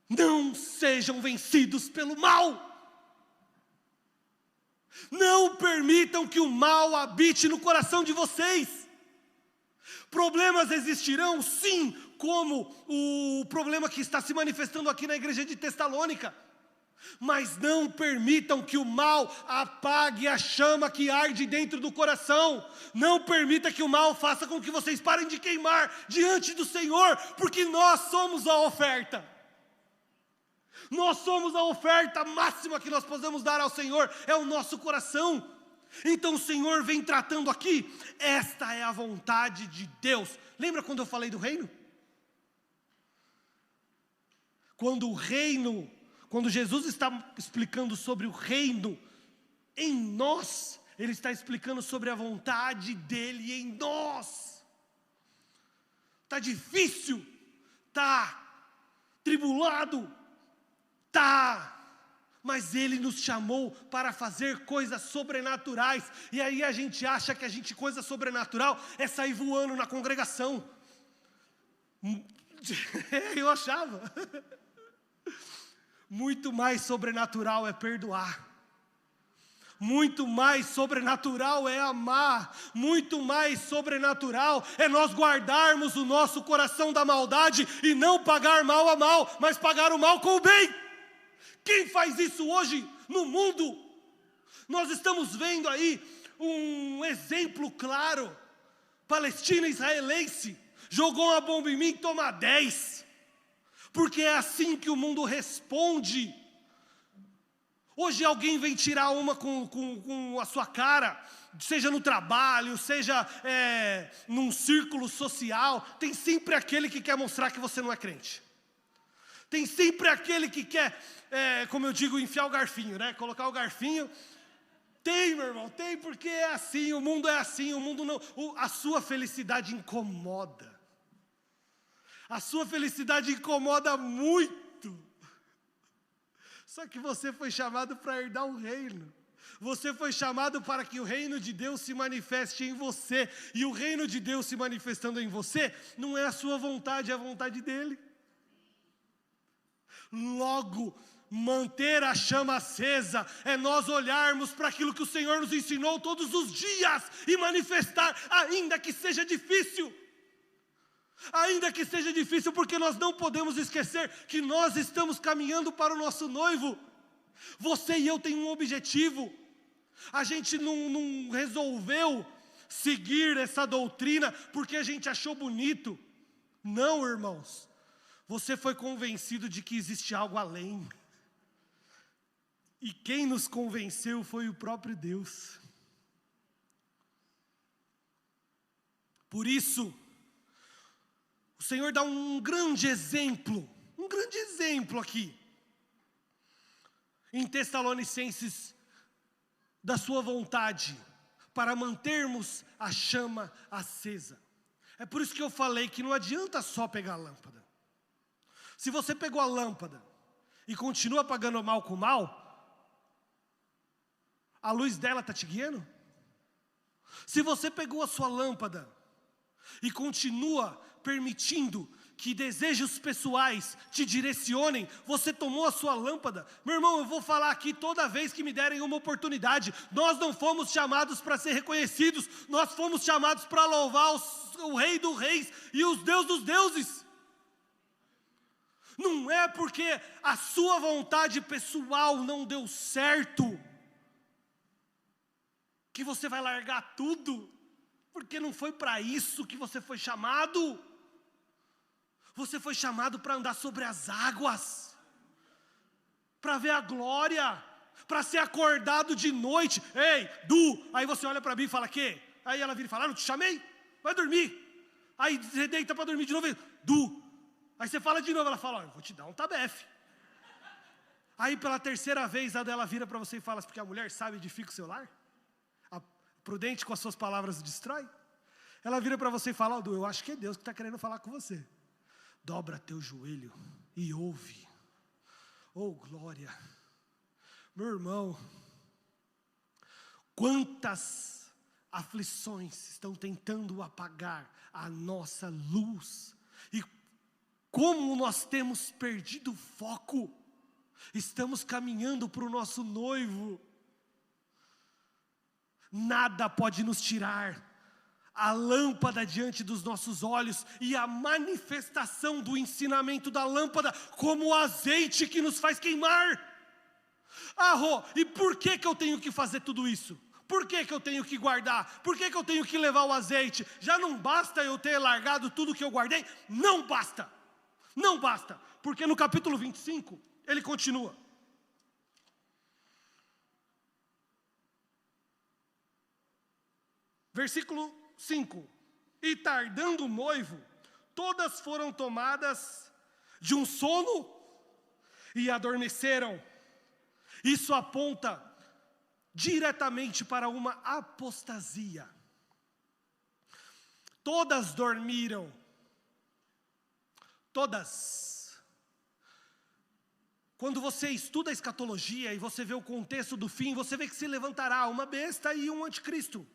Não sejam vencidos pelo mal. Não permitam que o mal habite no coração de vocês. Problemas existirão, sim, como o problema que está se manifestando aqui na igreja de Tessalônica. Mas não permitam que o mal apague a chama que arde dentro do coração. Não permita que o mal faça com que vocês parem de queimar diante do Senhor, porque nós somos a oferta. Nós somos a oferta máxima que nós podemos dar ao Senhor, é o nosso coração. Então o Senhor vem tratando aqui, esta é a vontade de Deus. Lembra quando eu falei do reino? Quando Jesus está explicando sobre o reino em nós, Ele está explicando sobre a vontade dEle em nós. Está difícil, está tribulado, mas Ele nos chamou para fazer coisas sobrenaturais. E aí a gente acha que coisa sobrenatural é sair voando na congregação. Eu achava. Muito mais sobrenatural é perdoar. Muito mais sobrenatural é amar. Muito mais sobrenatural é nós guardarmos o nosso coração da maldade e não pagar mal a mal, mas pagar o mal com o bem. Quem faz isso hoje no mundo? Nós estamos vendo aí um exemplo claro. Palestina israelense jogou uma bomba em mim, toma 10. Porque é assim que o mundo responde. Hoje alguém vem tirar uma com a sua cara, seja no trabalho, seja num círculo social. Tem sempre aquele que quer mostrar que você não é crente. Tem sempre aquele que quer, como eu digo, enfiar o garfinho, né? Colocar o garfinho. Tem, meu irmão, tem, porque é assim, o mundo é assim, o mundo não. A sua felicidade incomoda. A sua felicidade incomoda muito. Só que você foi chamado para herdar o reino. Você foi chamado para que o reino de Deus se manifeste em você. E o reino de Deus se manifestando em você, não é a sua vontade, é a vontade dEle. Logo, manter a chama acesa é nós olharmos para aquilo que o Senhor nos ensinou todos os dias e manifestar, ainda que seja difícil. Ainda que seja difícil, porque nós não podemos esquecer que nós estamos caminhando para o nosso noivo. Você e eu temos um objetivo. A gente não resolveu seguir essa doutrina porque a gente achou bonito. Não, irmãos. Você foi convencido de que existe algo além. E quem nos convenceu foi o próprio Deus. Por isso, o Senhor dá um grande exemplo aqui, em Tessalonicenses, da sua vontade, para mantermos a chama acesa. É por isso que eu falei que não adianta só pegar a lâmpada. Se você pegou a lâmpada e continua apagando mal com mal, a luz dela está te guiando? Se você pegou a sua lâmpada e continua permitindo que desejos pessoais te direcionem, você tomou a sua lâmpada. Meu irmão, eu vou falar aqui toda vez que me derem uma oportunidade. Nós não fomos chamados para ser reconhecidos, nós fomos chamados para louvar o Rei dos Reis e os Deus dos deuses. Não é porque a sua vontade pessoal não deu certo que você vai largar tudo, porque não foi para isso que você foi chamado. Você foi chamado para andar sobre as águas, para ver a glória, para ser acordado de noite. Ei, aí você olha para mim e fala, quê? Aí ela vira e fala, não te chamei? Vai dormir. Aí você deita para dormir de novo, aí você fala de novo, ela fala, eu vou te dar um tabefe. Aí pela terceira vez a dela vira para você e fala, porque a mulher sabe edifica o seu lar? A prudente com as suas palavras destrói? Ela vira para você e fala, eu acho que é Deus que está querendo falar com você. Dobra teu joelho e ouve. Oh, glória. Meu irmão, quantas aflições estão tentando apagar a nossa luz. E como nós temos perdido o foco. Estamos caminhando para o nosso noivo. Nada pode nos tirar a lâmpada diante dos nossos olhos e a manifestação do ensinamento da lâmpada como o azeite que nos faz queimar. Rô, e por que eu tenho que fazer tudo isso? Por que eu tenho que guardar? Por que eu tenho que levar o azeite? Já não basta eu ter largado tudo que eu guardei? Não basta. Não basta. Porque no capítulo 25, ele continua. Versículo 5. E tardando o noivo, todas foram tomadas de um sono e adormeceram. Isso aponta diretamente para uma apostasia. Todas dormiram. Todas. Quando você estuda a escatologia e você vê o contexto do fim, você vê que se levantará uma besta e um anticristo.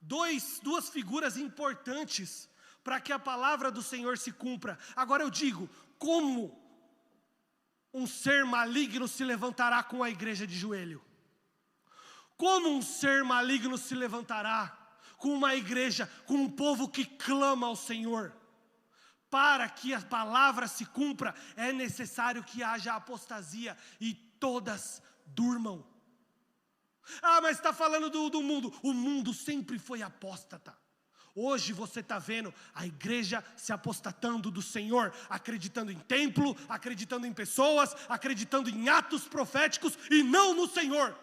Duas figuras importantes para que a palavra do Senhor se cumpra. Agora eu digo, como um ser maligno se levantará com a igreja de joelho? Como um ser maligno se levantará com uma igreja, com um povo que clama ao Senhor? Para que a palavra se cumpra, é necessário que haja apostasia e todas durmam. Mas está falando do mundo. O mundo sempre foi apóstata. Hoje você está vendo a igreja se apostatando do Senhor, acreditando em templo, acreditando em pessoas, acreditando em atos proféticos e não no Senhor.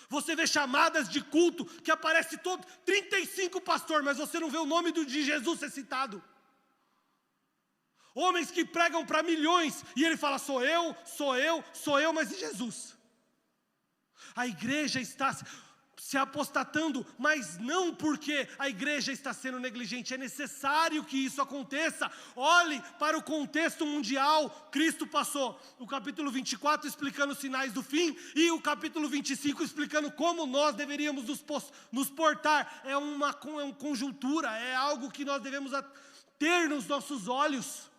Você vê chamadas de culto que aparece 35 pastores, mas você não vê o nome de Jesus ser citado. Homens que pregam para milhões e ele fala, sou eu, mas e Jesus? A igreja está se apostatando, mas não porque a igreja está sendo negligente. É necessário que isso aconteça. Olhe para o contexto mundial. Cristo passou o capítulo 24 explicando os sinais do fim e o capítulo 25 explicando como nós deveríamos nos portar. É uma conjuntura, é algo que nós devemos ter nos nossos olhos.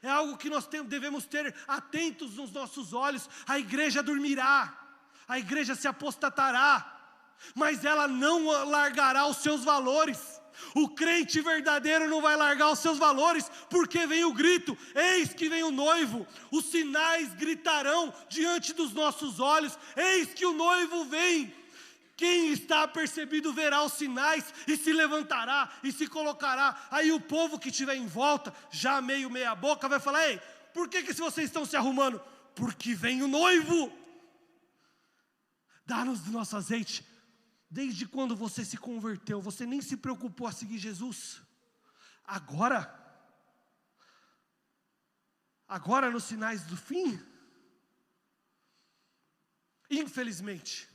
É algo que nós devemos ter atentos nos nossos olhos. A igreja dormirá. A igreja se apostatará, mas ela não largará os seus valores. O crente verdadeiro não vai largar os seus valores, porque vem o grito, eis que vem o noivo. Os sinais gritarão diante dos nossos olhos, eis que o noivo vem. Quem está apercebido verá os sinais e se levantará e se colocará. Aí o povo que estiver em volta, já meia boca, vai falar, ei, por que se vocês estão se arrumando? Porque vem o noivo. Dá-nos do nosso azeite. Desde quando você se converteu, você nem se preocupou a seguir Jesus. Agora nos sinais do fim, infelizmente,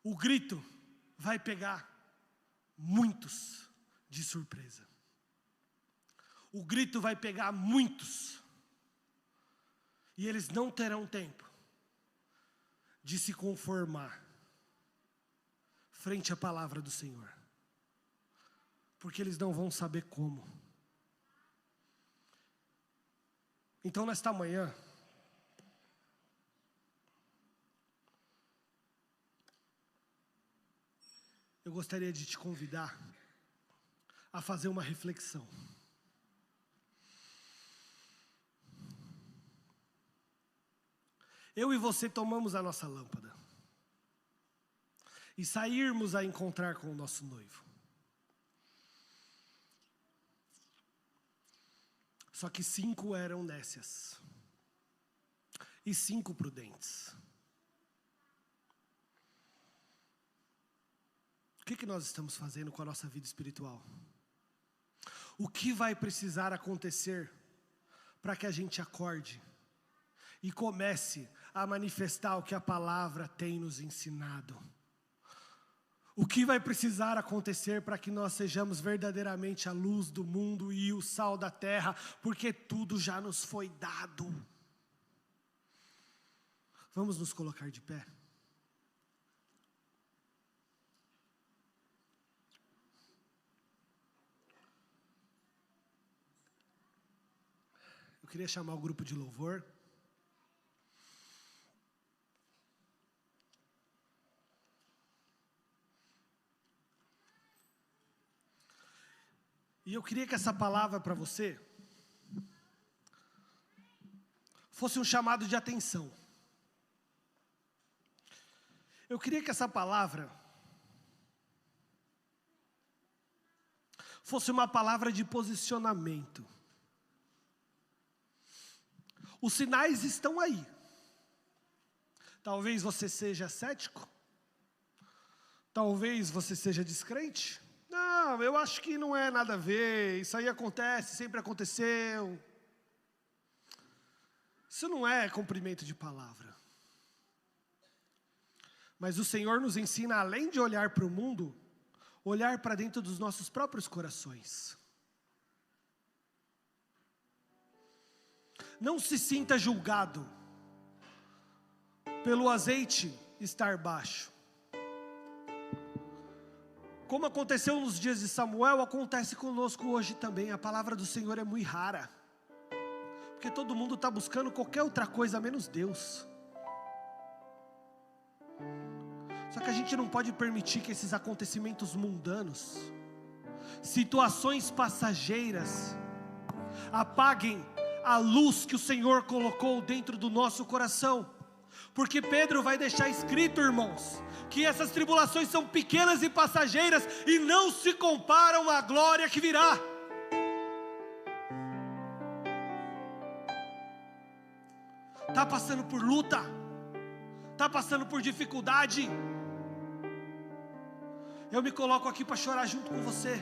o grito vai pegar muitos de surpresa. O grito vai pegar muitos, e eles não terão tempo de se conformar frente à palavra do Senhor, porque eles não vão saber como. Então, nesta manhã, eu gostaria de te convidar a fazer uma reflexão. Eu e você tomamos a nossa lâmpada e sairmos a encontrar com o nosso noivo. Só que 5 eram nécias e 5 prudentes. O que nós estamos fazendo com a nossa vida espiritual? O que vai precisar acontecer para que a gente acorde e comece a manifestar o que a palavra tem nos ensinado? O que vai precisar acontecer para que nós sejamos verdadeiramente a luz do mundo e o sal da terra? Porque tudo já nos foi dado. Vamos nos colocar de pé? Eu queria chamar o grupo de louvor. E eu queria que essa palavra para você fosse um chamado de atenção. Eu queria que essa palavra fosse uma palavra de posicionamento. Os sinais estão aí. Talvez você seja cético. Talvez você seja descrente. Não, eu acho que não é nada a ver, isso aí acontece, sempre aconteceu. Isso não é cumprimento de palavra. Mas o Senhor nos ensina, além de olhar para o mundo, olhar para dentro dos nossos próprios corações. Não se sinta julgado pelo azeite estar baixo. Como aconteceu nos dias de Samuel, acontece conosco hoje também. A palavra do Senhor é muito rara, porque todo mundo está buscando qualquer outra coisa menos Deus. Só que a gente não pode permitir que esses acontecimentos mundanos, situações passageiras, apaguem a luz que o Senhor colocou dentro do nosso coração. Porque Pedro vai deixar escrito, irmãos, que essas tribulações são pequenas e passageiras e não se comparam à glória que virá. Está passando por luta, está passando por dificuldade. Eu me coloco aqui para chorar junto com você.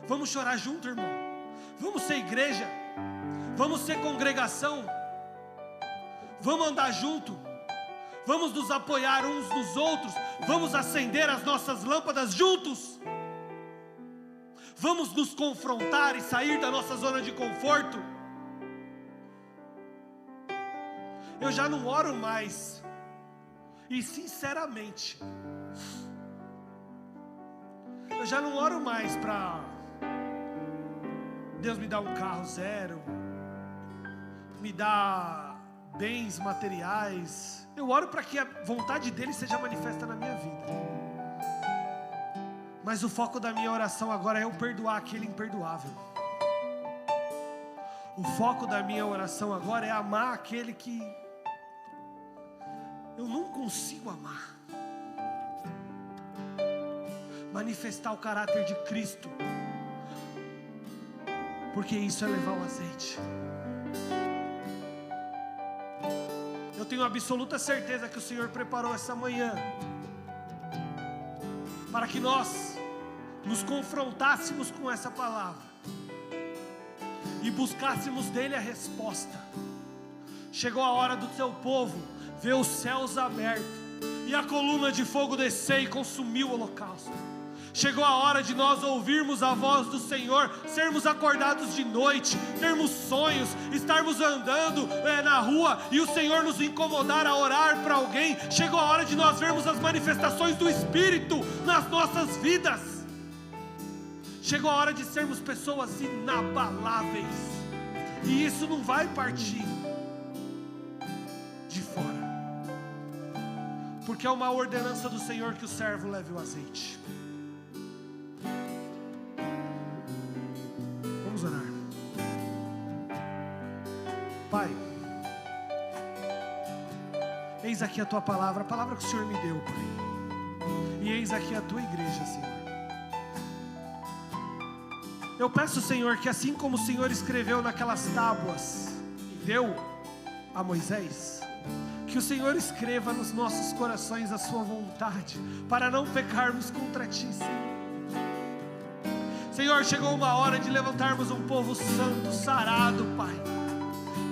Vamos chorar junto, irmão. Vamos ser igreja, vamos ser congregação, vamos andar junto. Vamos nos apoiar uns nos outros. Vamos acender as nossas lâmpadas juntos. Vamos nos confrontar e sair da nossa zona de conforto. Eu já não oro mais. E sinceramente, eu já não oro mais para Deus me dar um carro zero, me dar bens materiais. Eu oro para que a vontade dele seja manifesta na minha vida. Mas o foco da minha oração agora é eu perdoar aquele imperdoável. O foco da minha oração agora é amar aquele que eu não consigo amar. Manifestar o caráter de Cristo, porque isso é levar o azeite. Eu tenho absoluta certeza que o Senhor preparou essa manhã para que nós nos confrontássemos com essa palavra e buscássemos dele a resposta. Chegou a hora do teu povo ver os céus abertos e a coluna de fogo descer e consumir o holocausto. Chegou a hora de nós ouvirmos a voz do Senhor, sermos acordados de noite, termos sonhos, estarmos andando na rua e o Senhor nos incomodar a orar para alguém. Chegou a hora de nós vermos as manifestações do Espírito nas nossas vidas. Chegou a hora de sermos pessoas inabaláveis, e isso não vai partir de fora, porque é uma ordenança do Senhor que o servo leve o azeite. Vamos orar. Pai, eis aqui a tua palavra, a palavra que o Senhor me deu, Pai, e eis aqui a tua igreja, Senhor. Eu peço, Senhor, que assim como o Senhor escreveu naquelas tábuas e deu a Moisés, que o Senhor escreva nos nossos corações a sua vontade, para não pecarmos contra ti, Senhor. Senhor, chegou uma hora de levantarmos um povo santo, sarado, Pai,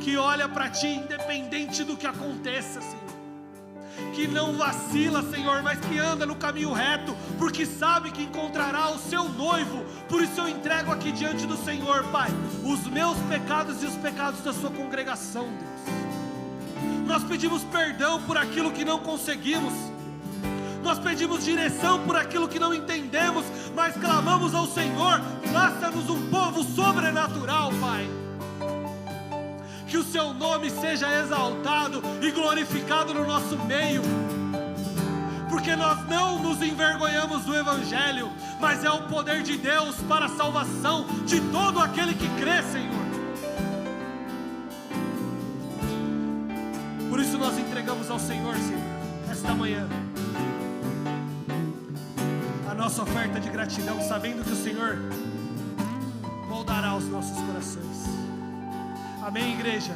que olha para ti independente do que aconteça, Senhor, que não vacila, Senhor, mas que anda no caminho reto, porque sabe que encontrará o seu noivo. Por isso eu entrego aqui diante do Senhor, Pai, os meus pecados e os pecados da sua congregação, Deus. Nós pedimos perdão por aquilo que não conseguimos, nós pedimos direção por aquilo que não entendemos, mas clamamos ao Senhor: faça-nos um povo sobrenatural, Pai. Que o seu nome seja exaltado e glorificado no nosso meio, porque nós não nos envergonhamos do Evangelho, mas é o poder de Deus para a salvação de todo aquele que crê, Senhor. Por isso nós entregamos ao Senhor, Senhor, esta manhã, a nossa oferta de gratidão, sabendo que o Senhor moldará os nossos corações. Amém, igreja?